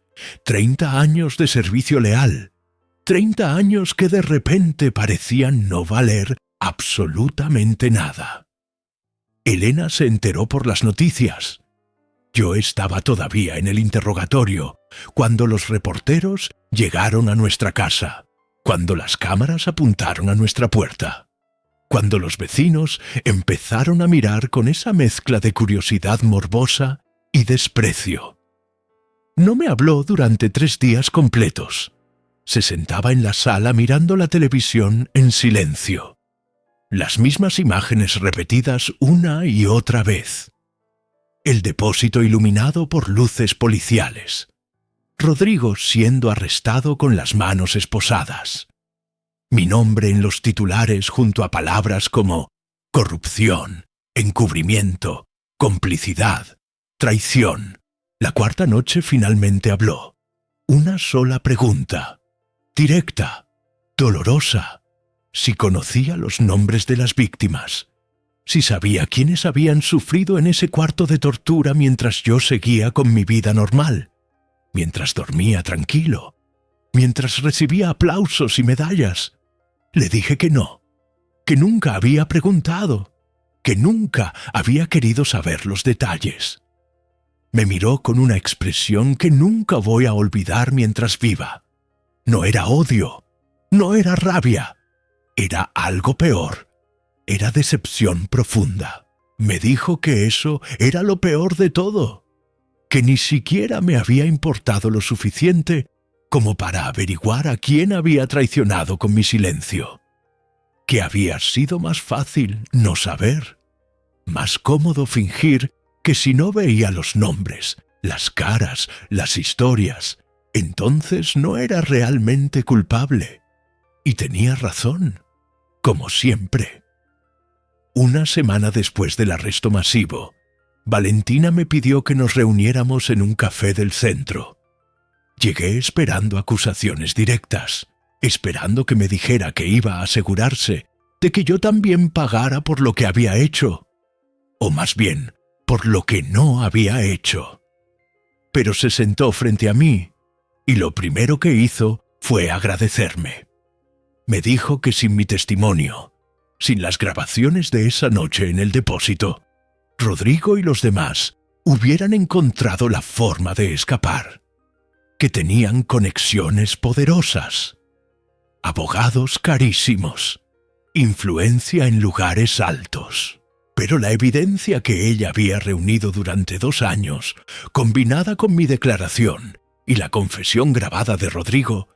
30 años de servicio leal, 30 años que de repente parecían no valer absolutamente nada. Elena se enteró por las noticias. Yo estaba todavía en el interrogatorio cuando los reporteros llegaron a nuestra casa, cuando las cámaras apuntaron a nuestra puerta, cuando los vecinos empezaron a mirar con esa mezcla de curiosidad morbosa y desprecio. No me habló durante 3 días completos. Se sentaba en la sala mirando la televisión en silencio. Las mismas imágenes repetidas una y otra vez. El depósito iluminado por luces policiales. Rodrigo siendo arrestado con las manos esposadas. Mi nombre en los titulares junto a palabras como corrupción, encubrimiento, complicidad, traición. La cuarta noche finalmente habló. Una sola pregunta, directa, dolorosa. Si conocía los nombres de las víctimas, si sabía quiénes habían sufrido en ese cuarto de tortura mientras yo seguía con mi vida normal, mientras dormía tranquilo, mientras recibía aplausos y medallas. Le dije que no, que nunca había preguntado, que nunca había querido saber los detalles. Me miró con una expresión que nunca voy a olvidar mientras viva. No era odio, no era rabia, era algo peor. Era decepción profunda. Me dijo que eso era lo peor de todo, que ni siquiera me había importado lo suficiente como para averiguar a quién había traicionado con mi silencio, que había sido más fácil no saber, más cómodo fingir que si no veía los nombres, las caras, las historias, entonces no era realmente culpable. Y tenía razón, como siempre. Una semana después del arresto masivo, Valentina me pidió que nos reuniéramos en un café del centro. Llegué esperando acusaciones directas, esperando que me dijera que iba a asegurarse de que yo también pagara por lo que había hecho, o más bien, por lo que no había hecho. Pero se sentó frente a mí, y lo primero que hizo fue agradecerme. Me dijo que sin mi testimonio, sin las grabaciones de esa noche en el depósito, Rodrigo y los demás hubieran encontrado la forma de escapar, que tenían conexiones poderosas, abogados carísimos, influencia en lugares altos. Pero la evidencia que ella había reunido durante 2 años, combinada con mi declaración y la confesión grabada de Rodrigo,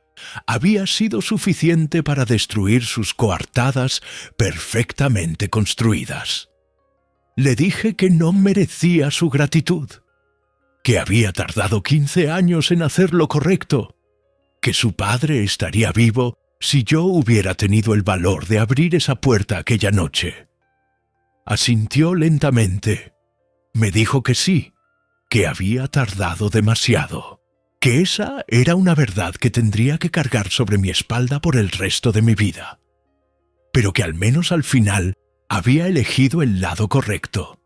había sido suficiente para destruir sus coartadas perfectamente construidas. Le dije que no merecía su gratitud, que había tardado 15 años en hacer lo correcto, que su padre estaría vivo si yo hubiera tenido el valor de abrir esa puerta aquella noche. Asintió lentamente. Me dijo que sí, que había tardado demasiado, que esa era una verdad que tendría que cargar sobre mi espalda por el resto de mi vida, pero que al menos al final Había elegido el lado correcto.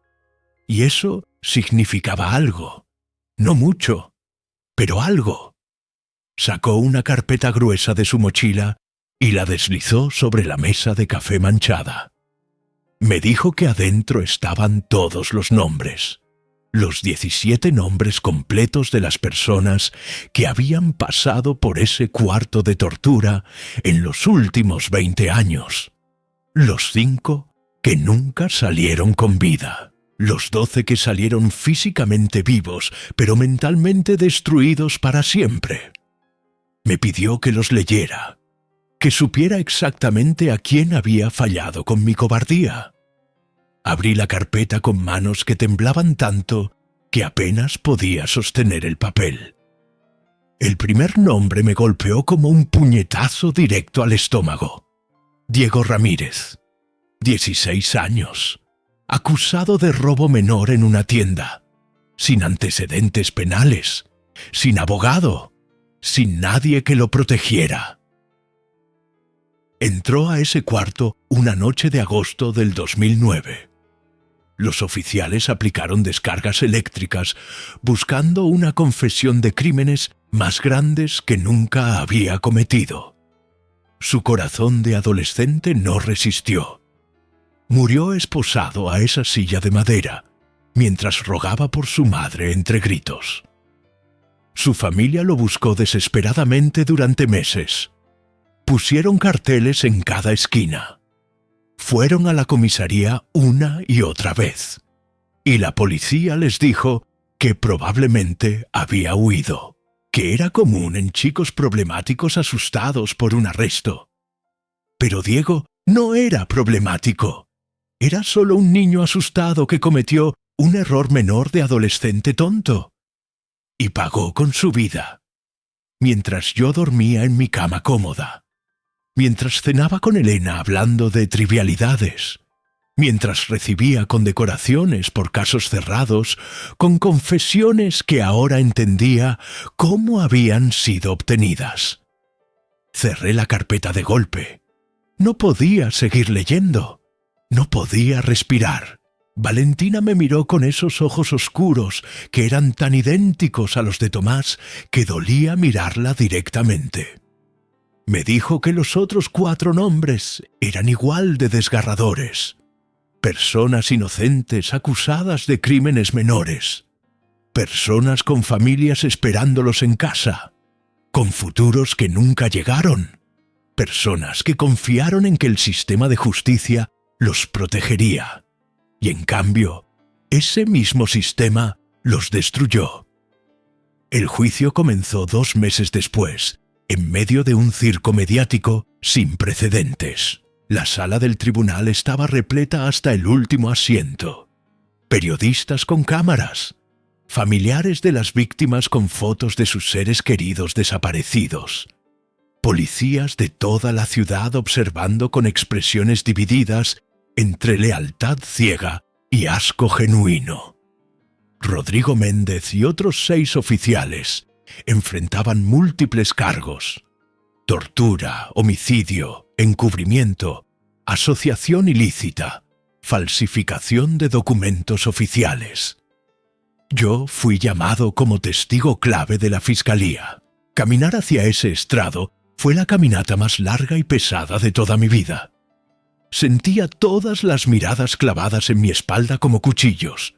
Y eso significaba algo. No mucho, pero algo. Sacó una carpeta gruesa de su mochila y la deslizó sobre la mesa de café manchada. Me dijo que adentro estaban todos los nombres. Los 17 nombres completos de las personas que habían pasado por ese cuarto de tortura en los últimos 20 años. Los 5 que nunca salieron con vida. Los 12 que salieron físicamente vivos, pero mentalmente destruidos para siempre. Me pidió que los leyera, que supiera exactamente a quién había fallado con mi cobardía. Abrí la carpeta con manos que temblaban tanto que apenas podía sostener el papel. El primer nombre me golpeó como un puñetazo directo al estómago. Diego Ramírez, 16 años, acusado de robo menor en una tienda, sin antecedentes penales, sin abogado, sin nadie que lo protegiera. Entró a ese cuarto una noche de agosto del 2009. Los oficiales aplicaron descargas eléctricas buscando una confesión de crímenes más grandes que nunca había cometido. Su corazón de adolescente no resistió. Murió esposado a esa silla de madera, mientras rogaba por su madre entre gritos. Su familia lo buscó desesperadamente durante meses. Pusieron carteles en cada esquina. Fueron a la comisaría una y otra vez, y la policía les dijo que probablemente había huido, que era común en chicos problemáticos asustados por un arresto. Pero Diego no era problemático. Era solo un niño asustado que cometió un error menor de adolescente tonto. Y pagó con su vida. Mientras yo dormía en mi cama cómoda. Mientras cenaba con Elena hablando de trivialidades, mientras recibía condecoraciones por casos cerrados, con confesiones que ahora entendía cómo habían sido obtenidas. Cerré la carpeta de golpe. No podía seguir leyendo. No podía respirar. Valentina me miró con esos ojos oscuros que eran tan idénticos a los de Tomás que dolía mirarla directamente. Me dijo que los otros 4 nombres eran igual de desgarradores. Personas inocentes acusadas de crímenes menores. Personas con familias esperándolos en casa. Con futuros que nunca llegaron. Personas que confiaron en que el sistema de justicia los protegería. Y en cambio, ese mismo sistema los destruyó. El juicio comenzó 2 meses después, en medio de un circo mediático sin precedentes. La sala del tribunal estaba repleta hasta el último asiento. Periodistas con cámaras. Familiares de las víctimas con fotos de sus seres queridos desaparecidos. Policías de toda la ciudad observando con expresiones divididas entre lealtad ciega y asco genuino. Rodrigo Méndez y otros 6 oficiales enfrentaban múltiples cargos: tortura, homicidio, encubrimiento, asociación ilícita, falsificación de documentos oficiales. Yo fui llamado como testigo clave de la fiscalía. Caminar hacia ese estrado fue la caminata más larga y pesada de toda mi vida. Sentía todas las miradas clavadas en mi espalda como cuchillos.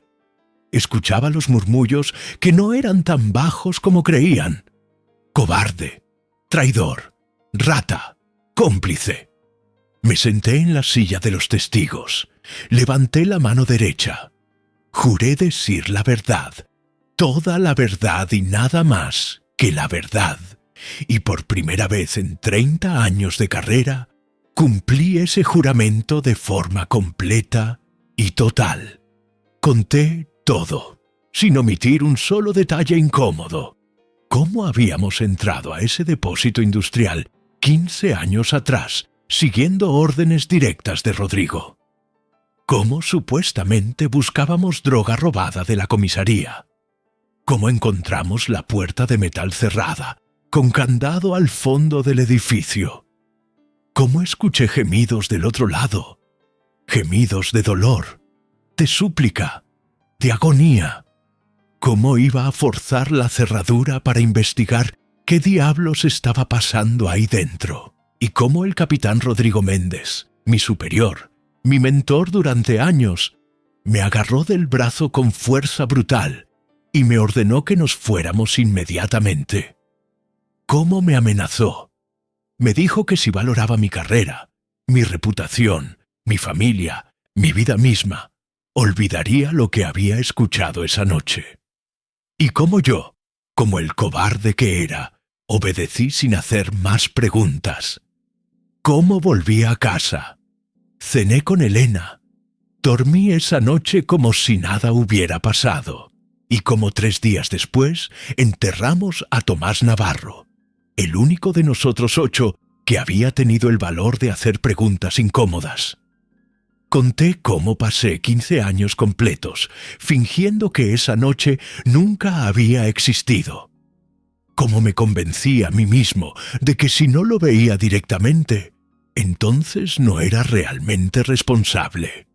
Escuchaba los murmullos que no eran tan bajos como creían. Cobarde, traidor, rata, cómplice. Me senté en la silla de los testigos. Levanté la mano derecha. Juré decir la verdad, toda la verdad y nada más que la verdad. Y por primera vez en 30 años de carrera, cumplí ese juramento de forma completa y total. Conté todo, sin omitir un solo detalle incómodo. ¿Cómo habíamos entrado a ese depósito industrial 15 años atrás, siguiendo órdenes directas de Rodrigo? ¿Cómo supuestamente buscábamos droga robada de la comisaría? ¿Cómo encontramos la puerta de metal cerrada, con candado al fondo del edificio? ¿Cómo escuché gemidos del otro lado? gemidos de dolor, de súplica, de agonía. ¿Cómo iba a forzar la cerradura para investigar qué diablos estaba pasando ahí dentro? Y cómo el capitán Rodrigo Méndez, mi superior, mi mentor durante años, me agarró del brazo con fuerza brutal y me ordenó que nos fuéramos inmediatamente. ¿Cómo me amenazó? Me dijo que si valoraba mi carrera, mi reputación, mi familia, mi vida misma, olvidaría lo que había escuchado esa noche. Y cómo yo, como el cobarde que era, obedecí sin hacer más preguntas. ¿Cómo volví a casa? Cené con Elena. Dormí esa noche como si nada hubiera pasado. Y como 3 días después, enterramos a Tomás Navarro, el único de nosotros 8 que había tenido el valor de hacer preguntas incómodas. Conté cómo pasé 15 años completos, fingiendo que esa noche nunca había existido. Cómo me convencí a mí mismo de que si no lo veía directamente, entonces no era realmente responsable.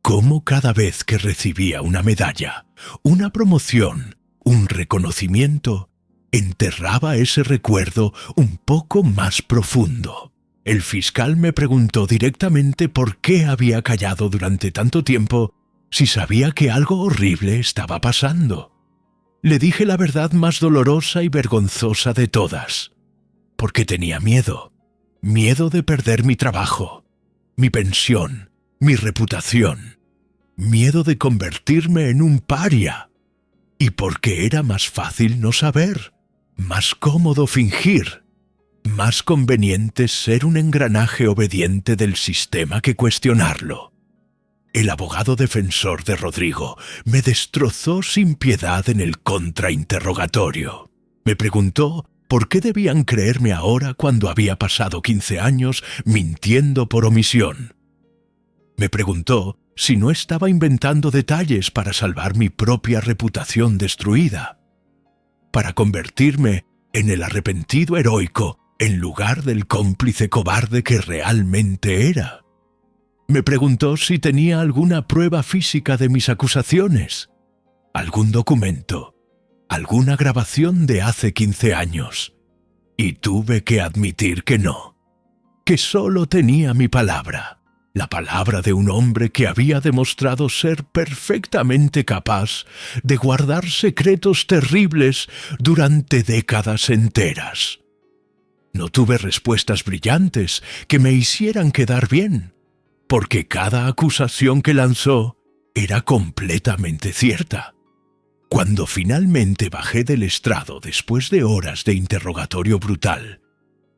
Cómo cada vez que recibía una medalla, una promoción, un reconocimiento, enterraba ese recuerdo un poco más profundo. El fiscal me preguntó directamente por qué había callado durante tanto tiempo si sabía que algo horrible estaba pasando. Le dije la verdad más dolorosa y vergonzosa de todas. Porque tenía miedo. Miedo de perder mi trabajo, mi pensión, mi reputación. Miedo de convertirme en un paria. Y porque era más fácil no saber, más cómodo fingir. Más conveniente ser un engranaje obediente del sistema que cuestionarlo. El abogado defensor de Rodrigo me destrozó sin piedad en el contrainterrogatorio. Me preguntó por qué debían creerme ahora cuando había pasado 15 años mintiendo por omisión. Me preguntó si no estaba inventando detalles para salvar mi propia reputación destruida, para convertirme en el arrepentido heroico en lugar del cómplice cobarde que realmente era. Me preguntó si tenía alguna prueba física de mis acusaciones, algún documento, alguna grabación de hace 15 años. Y tuve que admitir que no, que solo tenía mi palabra, la palabra de un hombre que había demostrado ser perfectamente capaz de guardar secretos terribles durante décadas enteras. No tuve respuestas brillantes que me hicieran quedar bien, porque cada acusación que lanzó era completamente cierta. Cuando finalmente bajé del estrado después de horas de interrogatorio brutal,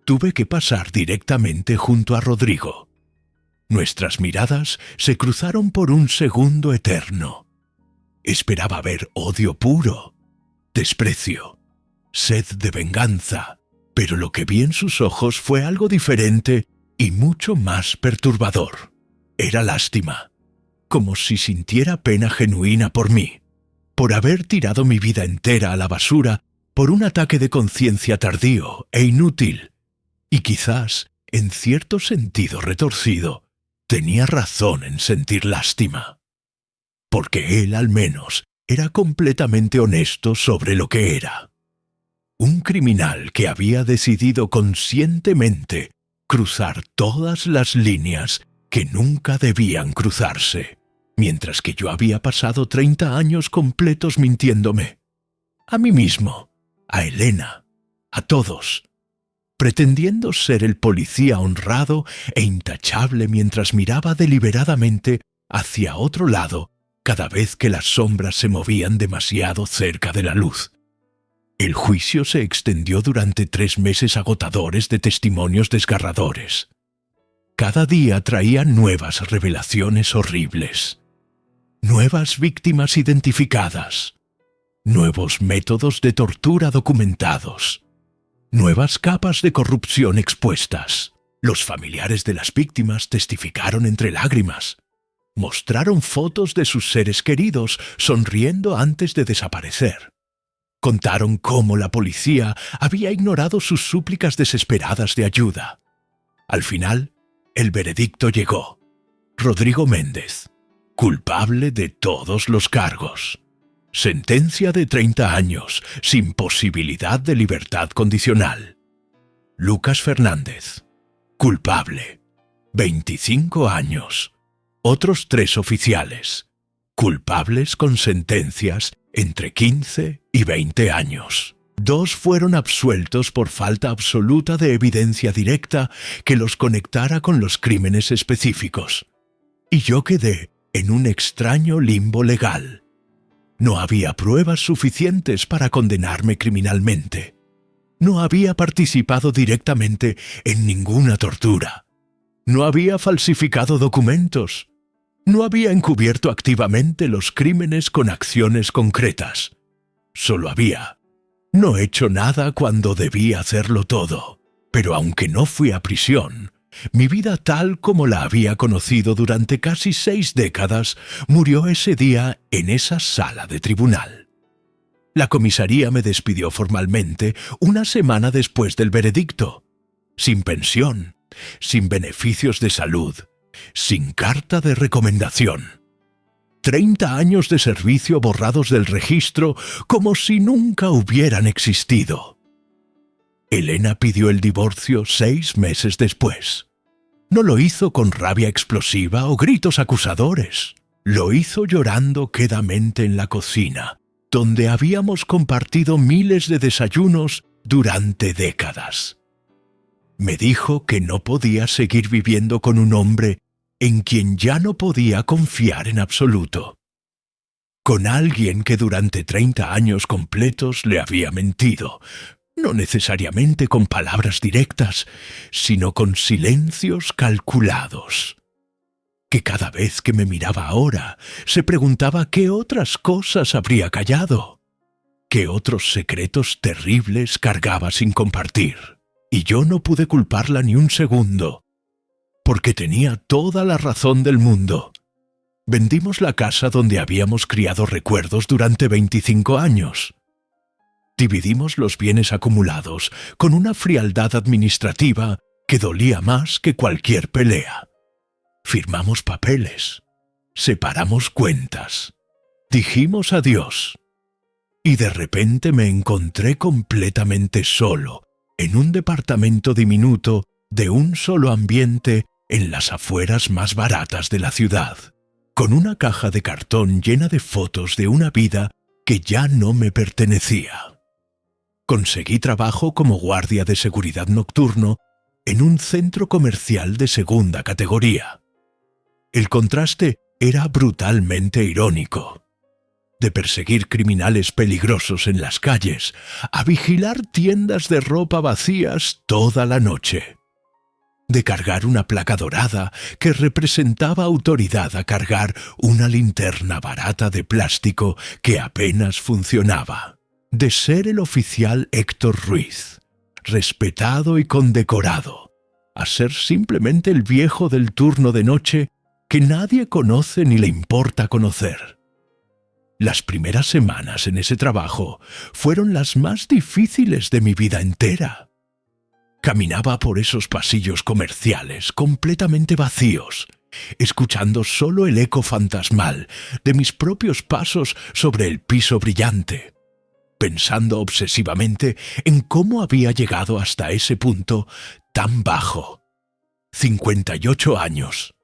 tuve que pasar directamente junto a Rodrigo. Nuestras miradas se cruzaron por un segundo eterno. Esperaba ver odio puro, desprecio, sed de venganza, pero lo que vi en sus ojos fue algo diferente y mucho más perturbador. Era lástima, como si sintiera pena genuina por mí, por haber tirado mi vida entera a la basura por un ataque de conciencia tardío e inútil. Y quizás, en cierto sentido retorcido, tenía razón en sentir lástima. Porque él, al menos, era completamente honesto sobre lo que era. Un criminal que había decidido conscientemente cruzar todas las líneas que nunca debían cruzarse, mientras que yo había pasado 30 años completos mintiéndome. A mí mismo, a Elena, a todos, pretendiendo ser el policía honrado e intachable mientras miraba deliberadamente hacia otro lado cada vez que las sombras se movían demasiado cerca de la luz. El juicio se extendió durante 3 meses agotadores de testimonios desgarradores. Cada día traía nuevas revelaciones horribles, nuevas víctimas identificadas, nuevos métodos de tortura documentados, nuevas capas de corrupción expuestas. Los familiares de las víctimas testificaron entre lágrimas. Mostraron fotos de sus seres queridos sonriendo antes de desaparecer. Contaron cómo la policía había ignorado sus súplicas desesperadas de ayuda. Al final, el veredicto llegó. Rodrigo Méndez, culpable de todos los cargos. Sentencia de 30 años, sin posibilidad de libertad condicional. Lucas Fernández, culpable, 25 años. Otros 3 oficiales, culpables con sentencias entre 15 y 20 años. 2 fueron absueltos por falta absoluta de evidencia directa que los conectara con los crímenes específicos. Y yo quedé en un extraño limbo legal. No había pruebas suficientes para condenarme criminalmente. No había participado directamente en ninguna tortura. No había falsificado documentos. No había encubierto activamente los crímenes con acciones concretas. Solo había: no he hecho nada cuando debía hacerlo todo. Pero aunque no fui a prisión, mi vida tal como la había conocido durante casi 6 décadas murió ese día en esa sala de tribunal. La comisaría me despidió formalmente una semana después del veredicto, sin pensión, sin beneficios de salud, sin carta de recomendación. 30 años de servicio borrados del registro como si nunca hubieran existido. Elena pidió el divorcio 6 meses después. No lo hizo con rabia explosiva o gritos acusadores. Lo hizo llorando quedamente en la cocina, donde habíamos compartido miles de desayunos durante décadas. Me dijo que no podía seguir viviendo con un hombre en quien ya no podía confiar en absoluto. Con alguien que durante 30 años completos le había mentido, no necesariamente con palabras directas, sino con silencios calculados. Que cada vez que me miraba ahora, se preguntaba qué otras cosas habría callado, qué otros secretos terribles cargaba sin compartir. Y yo no pude culparla ni un segundo, porque tenía toda la razón del mundo. Vendimos la casa donde habíamos criado recuerdos durante 25 años. Dividimos los bienes acumulados con una frialdad administrativa que dolía más que cualquier pelea. Firmamos papeles, separamos cuentas, dijimos adiós. Y de repente me encontré completamente solo, en un departamento diminuto de un solo ambiente en las afueras más baratas de la ciudad, con una caja de cartón llena de fotos de una vida que ya no me pertenecía. Conseguí trabajo como guardia de seguridad nocturno en un centro comercial de segunda categoría. El contraste era brutalmente irónico. De perseguir criminales peligrosos en las calles a vigilar tiendas de ropa vacías toda la noche. De cargar una placa dorada que representaba autoridad a cargar una linterna barata de plástico que apenas funcionaba. De ser el oficial Héctor Ruiz, respetado y condecorado, a ser simplemente el viejo del turno de noche que nadie conoce ni le importa conocer. Las primeras semanas en ese trabajo fueron las más difíciles de mi vida entera. Caminaba por esos pasillos comerciales completamente vacíos, escuchando solo el eco fantasmal de mis propios pasos sobre el piso brillante, pensando obsesivamente en cómo había llegado hasta ese punto tan bajo. 58 años,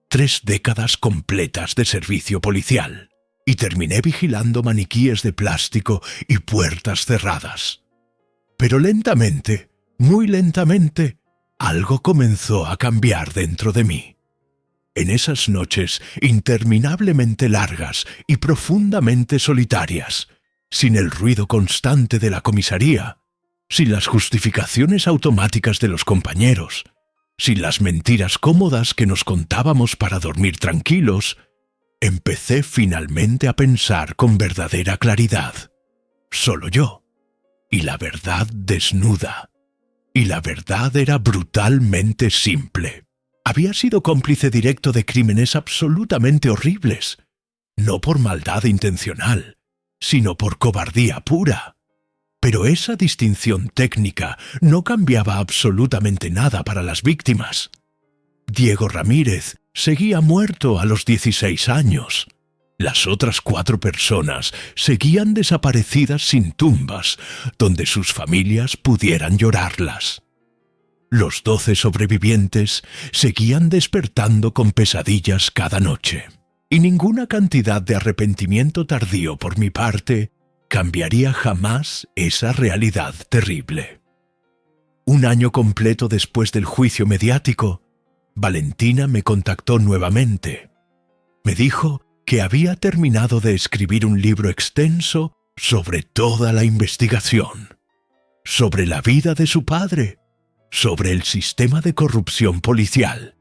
3 décadas completas de servicio policial, y terminé vigilando maniquíes de plástico y puertas cerradas. Pero lentamente, muy lentamente, algo comenzó a cambiar dentro de mí. En esas noches interminablemente largas y profundamente solitarias, sin el ruido constante de la comisaría, sin las justificaciones automáticas de los compañeros, sin las mentiras cómodas que nos contábamos para dormir tranquilos, empecé finalmente a pensar con verdadera claridad. Solo yo, y la verdad desnuda. Y la verdad era brutalmente simple. Había sido cómplice directo de crímenes absolutamente horribles, no por maldad intencional, sino por cobardía pura. Pero esa distinción técnica no cambiaba absolutamente nada para las víctimas. Diego Ramírez seguía muerto a los 16 años. Las otras 4 personas seguían desaparecidas sin tumbas, donde sus familias pudieran llorarlas. Los 12 sobrevivientes seguían despertando con pesadillas cada noche, y ninguna cantidad de arrepentimiento tardío por mi parte cambiaría jamás esa realidad terrible. Un año completo después del juicio mediático, Valentina me contactó nuevamente. Me dijo que había terminado de escribir un libro extenso sobre toda la investigación, sobre la vida de su padre, sobre el sistema de corrupción policial,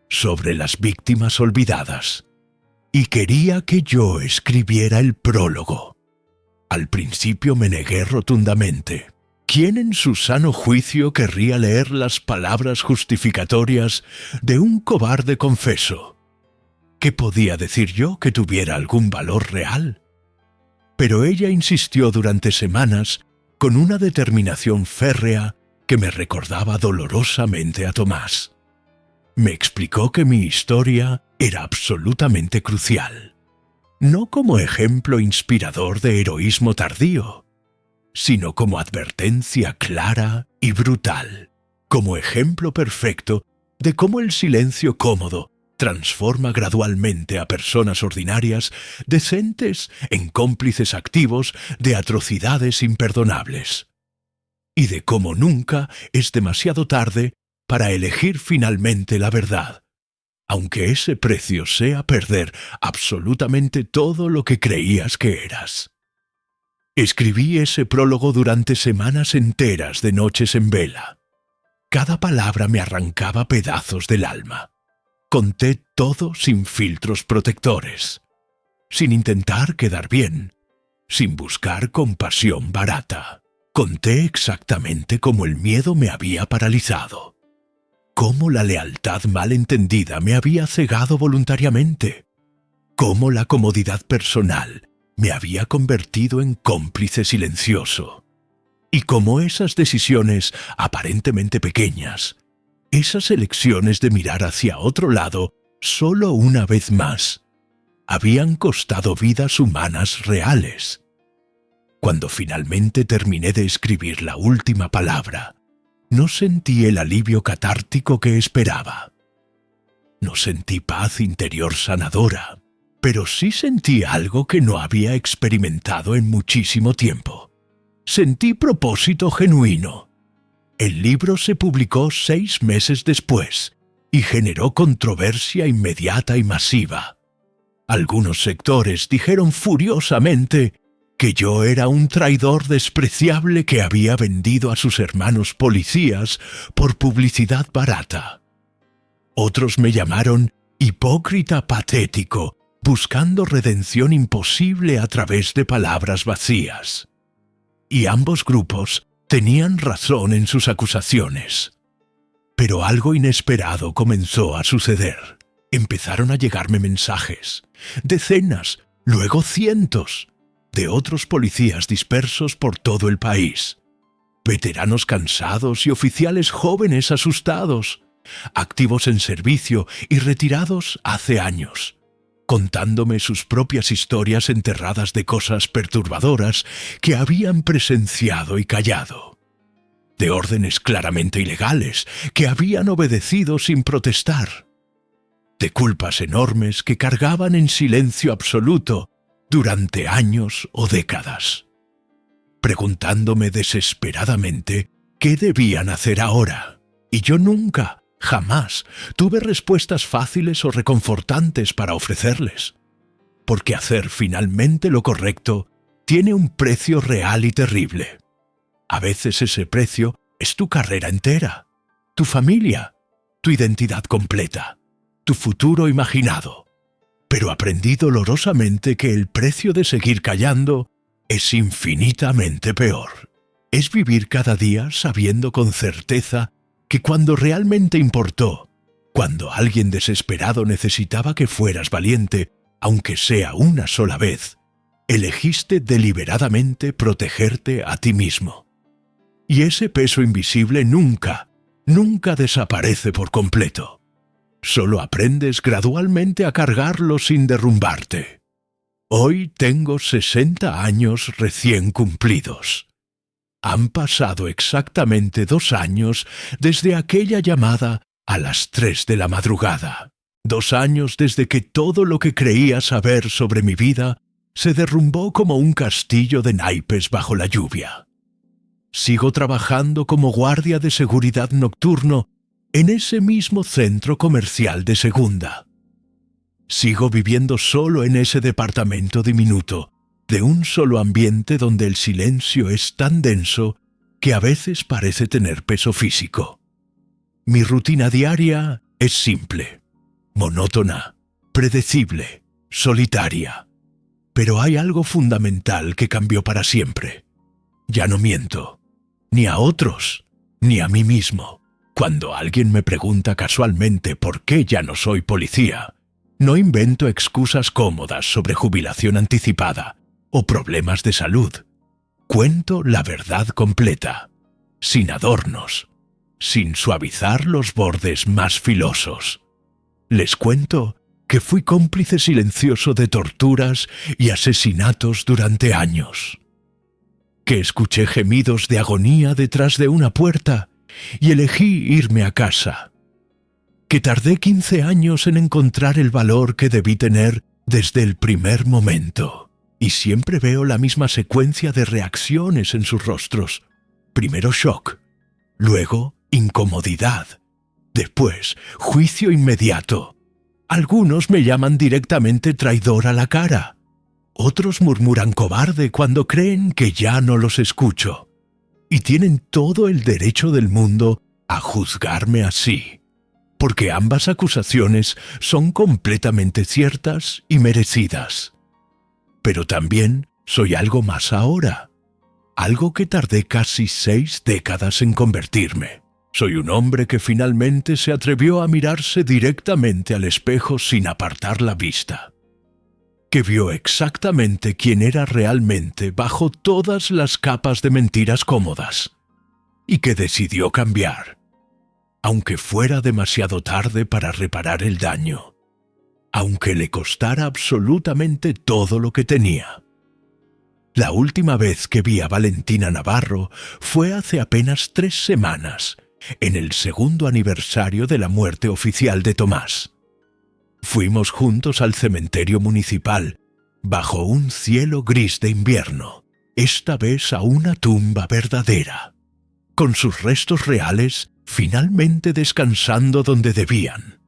sobre las víctimas olvidadas, y quería que yo escribiera el prólogo. Al principio me negué rotundamente. ¿Quién en su sano juicio querría leer las palabras justificatorias de un cobarde confeso? ¿Qué podía decir yo que tuviera algún valor real? Pero ella insistió durante semanas con una determinación férrea que me recordaba dolorosamente a Tomás. Me explicó que mi historia era absolutamente crucial, no como ejemplo inspirador de heroísmo tardío, sino como advertencia clara y brutal, como ejemplo perfecto de cómo el silencio cómodo transforma gradualmente a personas ordinarias, decentes, en cómplices activos de atrocidades imperdonables, y de cómo nunca es demasiado tarde para elegir finalmente la verdad, aunque ese precio sea perder absolutamente todo lo que creías que eras. Escribí ese prólogo durante semanas enteras de noches en vela. Cada palabra me arrancaba pedazos del alma. Conté todo sin filtros protectores, sin intentar quedar bien, sin buscar compasión barata. Conté exactamente cómo el miedo me había paralizado, cómo la lealtad mal entendida me había cegado voluntariamente, cómo la comodidad personal me había convertido en cómplice silencioso, y cómo esas decisiones aparentemente pequeñas, esas elecciones de mirar hacia otro lado solo una vez más, habían costado vidas humanas reales. Cuando finalmente terminé de escribir la última palabra, no sentí el alivio catártico que esperaba. No sentí paz interior sanadora, pero sí sentí algo que no había experimentado en muchísimo tiempo. Sentí propósito genuino. El libro se publicó 6 meses después y generó controversia inmediata y masiva. Algunos sectores dijeron furiosamente que yo era un traidor despreciable que había vendido a sus hermanos policías por publicidad barata. Otros me llamaron hipócrita patético, buscando redención imposible a través de palabras vacías. Y ambos grupos tenían razón en sus acusaciones. Pero algo inesperado comenzó a suceder. Empezaron a llegarme mensajes, decenas, luego cientos, de otros policías dispersos por todo el país. Veteranos cansados y oficiales jóvenes asustados, activos en servicio y retirados hace años, contándome sus propias historias enterradas de cosas perturbadoras que habían presenciado y callado, de órdenes claramente ilegales que habían obedecido sin protestar, de culpas enormes que cargaban en silencio absoluto durante años o décadas, preguntándome desesperadamente qué debían hacer ahora, y yo nunca, jamás tuve respuestas fáciles o reconfortantes para ofrecerles, porque hacer finalmente lo correcto tiene un precio real y terrible. A veces ese precio es tu carrera entera, tu familia, tu identidad completa, tu futuro imaginado. Pero aprendí dolorosamente que el precio de seguir callando es infinitamente peor. Es vivir cada día sabiendo con certeza que cuando realmente importó, cuando alguien desesperado necesitaba que fueras valiente, aunque sea una sola vez, elegiste deliberadamente protegerte a ti mismo. Y ese peso invisible nunca, nunca desaparece por completo. Solo aprendes gradualmente a cargarlo sin derrumbarte. Hoy tengo 60 años recién cumplidos. Han pasado exactamente 2 años desde aquella llamada a las 3 de la madrugada. 2 años desde que todo lo que creía saber sobre mi vida se derrumbó como un castillo de naipes bajo la lluvia. Sigo trabajando como guardia de seguridad nocturno en ese mismo centro comercial de Segunda. Sigo viviendo solo en ese departamento diminuto, de un solo ambiente donde el silencio es tan denso que a veces parece tener peso físico. Mi rutina diaria es simple, monótona, predecible, solitaria. Pero hay algo fundamental que cambió para siempre. Ya no miento, ni a otros, ni a mí mismo. Cuando alguien me pregunta casualmente por qué ya no soy policía, no invento excusas cómodas sobre jubilación anticipada o problemas de salud. Cuento la verdad completa, sin adornos, sin suavizar los bordes más filosos. Les cuento que fui cómplice silencioso de torturas y asesinatos durante años. Que escuché gemidos de agonía detrás de una puerta y elegí irme a casa. Que tardé 15 años en encontrar el valor que debí tener desde el primer momento. Y siempre veo la misma secuencia de reacciones en sus rostros. Primero shock, luego incomodidad, después juicio inmediato. Algunos me llaman directamente traidor a la cara. Otros murmuran cobarde cuando creen que ya no los escucho. Y tienen todo el derecho del mundo a juzgarme así, porque ambas acusaciones son completamente ciertas y merecidas. Pero también soy algo más ahora, algo que tardé casi 6 décadas en convertirme. Soy un hombre que finalmente se atrevió a mirarse directamente al espejo sin apartar la vista. Que vio exactamente quién era realmente bajo todas las capas de mentiras cómodas. Y que decidió cambiar, aunque fuera demasiado tarde para reparar el daño. Aunque le costara absolutamente todo lo que tenía. La última vez que vi a Valentina Navarro fue hace apenas 3 semanas, en el 2º aniversario de la muerte oficial de Tomás. Fuimos juntos al cementerio municipal, bajo un cielo gris de invierno, esta vez a una tumba verdadera, con sus restos reales finalmente descansando donde debían,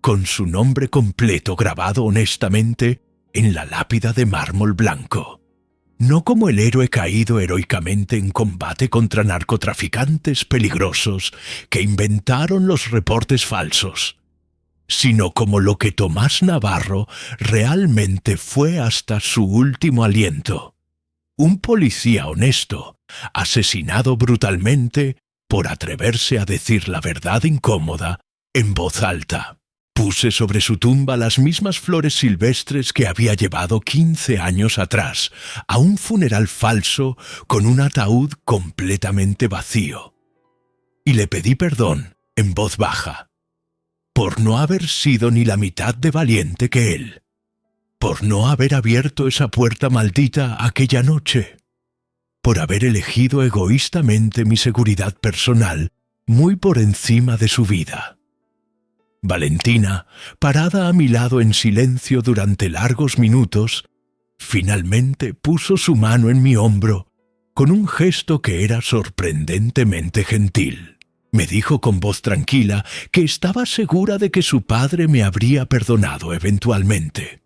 con su nombre completo grabado honestamente en la lápida de mármol blanco. No como el héroe caído heroicamente en combate contra narcotraficantes peligrosos que inventaron los reportes falsos, sino como lo que Tomás Navarro realmente fue hasta su último aliento. Un policía honesto, asesinado brutalmente por atreverse a decir la verdad incómoda en voz alta. Puse sobre su tumba las mismas flores silvestres que había llevado 15 años atrás, a un funeral falso con un ataúd completamente vacío. Y le pedí perdón en voz baja, por no haber sido ni la mitad de valiente que él, por no haber abierto esa puerta maldita aquella noche, por haber elegido egoístamente mi seguridad personal muy por encima de su vida. Valentina, parada a mi lado en silencio durante largos minutos, finalmente puso su mano en mi hombro con un gesto que era sorprendentemente gentil. Me dijo con voz tranquila que estaba segura de que su padre me habría perdonado eventualmente,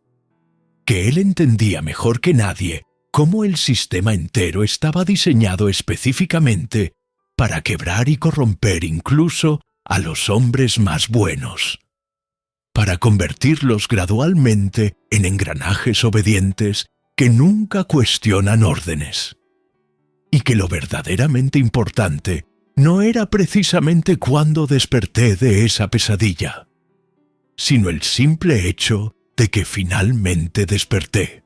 que él entendía mejor que nadie cómo el sistema entero estaba diseñado específicamente para quebrar y corromper incluso a los hombres más buenos, para convertirlos gradualmente en engranajes obedientes que nunca cuestionan órdenes. Y que lo verdaderamente importante no era precisamente cuándo desperté de esa pesadilla, sino el simple hecho de que finalmente desperté.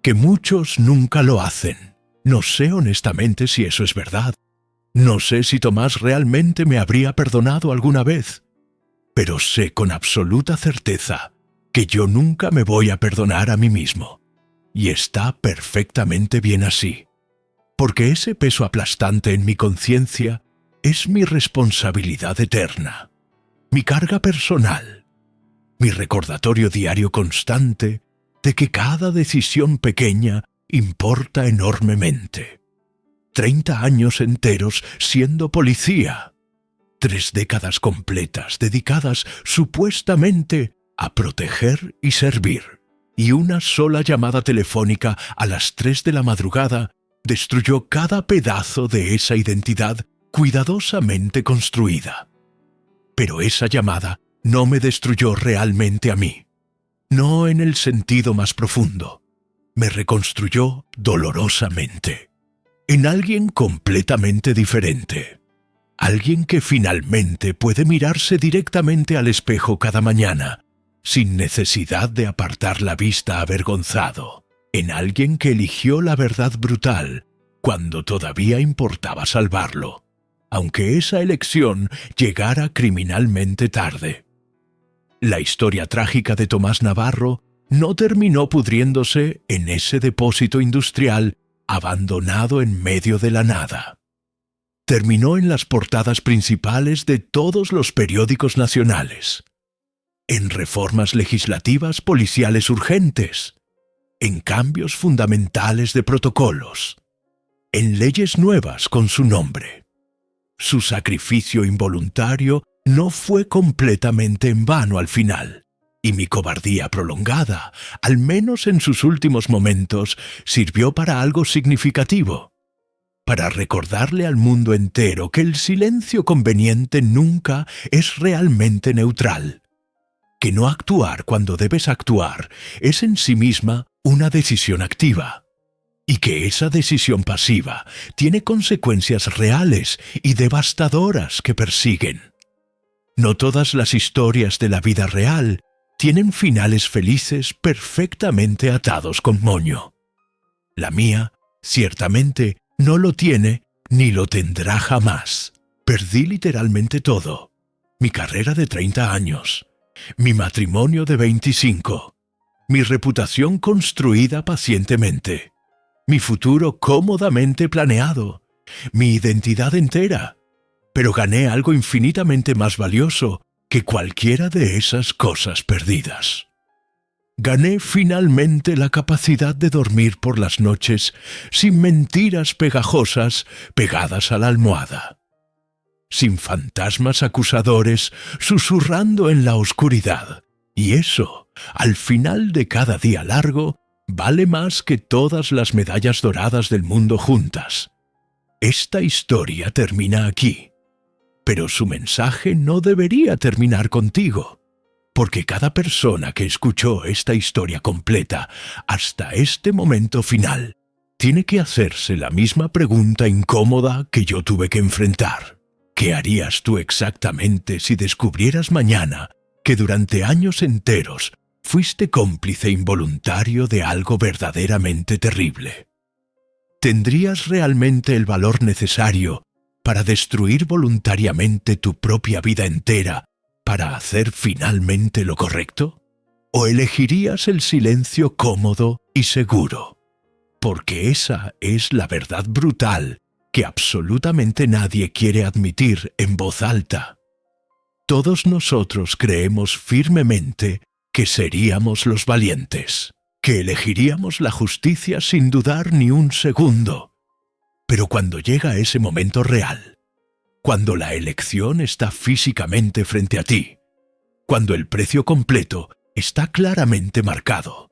Que muchos nunca lo hacen. No sé honestamente si eso es verdad. No sé si Tomás realmente me habría perdonado alguna vez. pero sé con absoluta certeza que yo nunca me voy a perdonar a mí mismo. Y está perfectamente bien así, porque ese peso aplastante en mi conciencia es mi responsabilidad eterna, mi carga personal, mi recordatorio diario constante de que cada decisión pequeña importa enormemente. 30 años enteros siendo policía, 3 décadas completas dedicadas supuestamente a proteger y servir, y una sola llamada telefónica a las 3 de la madrugada destruyó cada pedazo de esa identidad cuidadosamente construida. Pero esa llamada no me destruyó realmente a mí, no en el sentido más profundo. Me reconstruyó dolorosamente, en alguien completamente diferente. Alguien que finalmente puede mirarse directamente al espejo cada mañana, sin necesidad de apartar la vista avergonzado. En alguien que eligió la verdad brutal cuando todavía importaba salvarlo, aunque esa elección llegara criminalmente tarde. La historia trágica de Tomás Navarro no terminó pudriéndose en ese depósito industrial abandonado en medio de la nada. Terminó en las portadas principales de todos los periódicos nacionales, en reformas legislativas policiales urgentes, en cambios fundamentales de protocolos, en leyes nuevas con su nombre. Su sacrificio involuntario no fue completamente en vano al final, y mi cobardía prolongada, al menos en sus últimos momentos, sirvió para algo significativo, para recordarle al mundo entero que el silencio conveniente nunca es realmente neutral, que no actuar cuando debes actuar es en sí misma una decisión activa, y que esa decisión pasiva tiene consecuencias reales y devastadoras que persiguen. No todas las historias de la vida real tienen finales felices perfectamente atados con moño. La mía, ciertamente, no lo tiene ni lo tendrá jamás. Perdí literalmente todo. Mi carrera de 30 años, mi matrimonio de 25, mi reputación construida pacientemente, mi futuro cómodamente planeado, mi identidad entera. Pero gané algo infinitamente más valioso que cualquiera de esas cosas perdidas. Gané finalmente la capacidad de dormir por las noches sin mentiras pegajosas pegadas a la almohada, sin fantasmas acusadores susurrando en la oscuridad. Y eso, al final de cada día largo, vale más que todas las medallas doradas del mundo juntas. Esta historia termina aquí, pero su mensaje no debería terminar contigo, porque cada persona que escuchó esta historia completa hasta este momento final tiene que hacerse la misma pregunta incómoda que yo tuve que enfrentar. ¿Qué harías tú exactamente si descubrieras mañana que durante años enteros fuiste cómplice involuntario de algo verdaderamente terrible? ¿Tendrías realmente el valor necesario para destruir voluntariamente tu propia vida entera para hacer finalmente lo correcto? ¿O elegirías el silencio cómodo y seguro? Porque esa es la verdad brutal que absolutamente nadie quiere admitir en voz alta. Todos nosotros creemos firmemente que seríamos los valientes, que elegiríamos la justicia sin dudar ni un segundo. Pero cuando llega ese momento real, cuando la elección está físicamente frente a ti, cuando el precio completo está claramente marcado,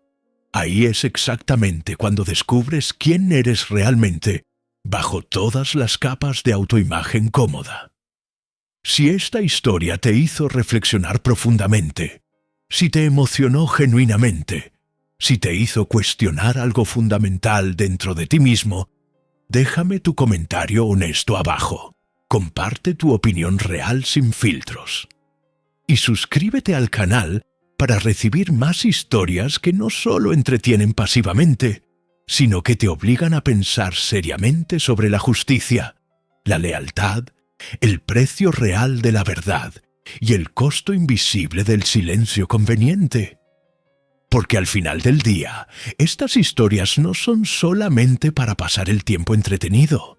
ahí es exactamente cuando descubres quién eres realmente bajo todas las capas de autoimagen cómoda. Si esta historia te hizo reflexionar profundamente, si te emocionó genuinamente, si te hizo cuestionar algo fundamental dentro de ti mismo, déjame tu comentario honesto abajo. Comparte tu opinión real sin filtros. Y suscríbete al canal para recibir más historias que no solo entretienen pasivamente, sino que te obligan a pensar seriamente sobre la justicia, la lealtad, el precio real de la verdad y el costo invisible del silencio conveniente. Porque al final del día, estas historias no son solamente para pasar el tiempo entretenido.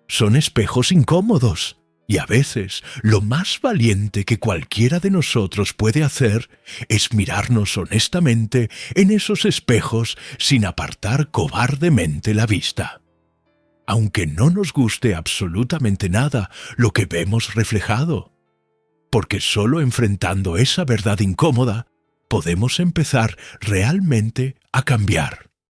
Son espejos incómodos, y a veces lo más valiente que cualquiera de nosotros puede hacer es mirarnos honestamente en esos espejos sin apartar cobardemente la vista. Aunque no nos guste absolutamente nada lo que vemos reflejado. Porque solo enfrentando esa verdad incómoda podemos empezar realmente a cambiar.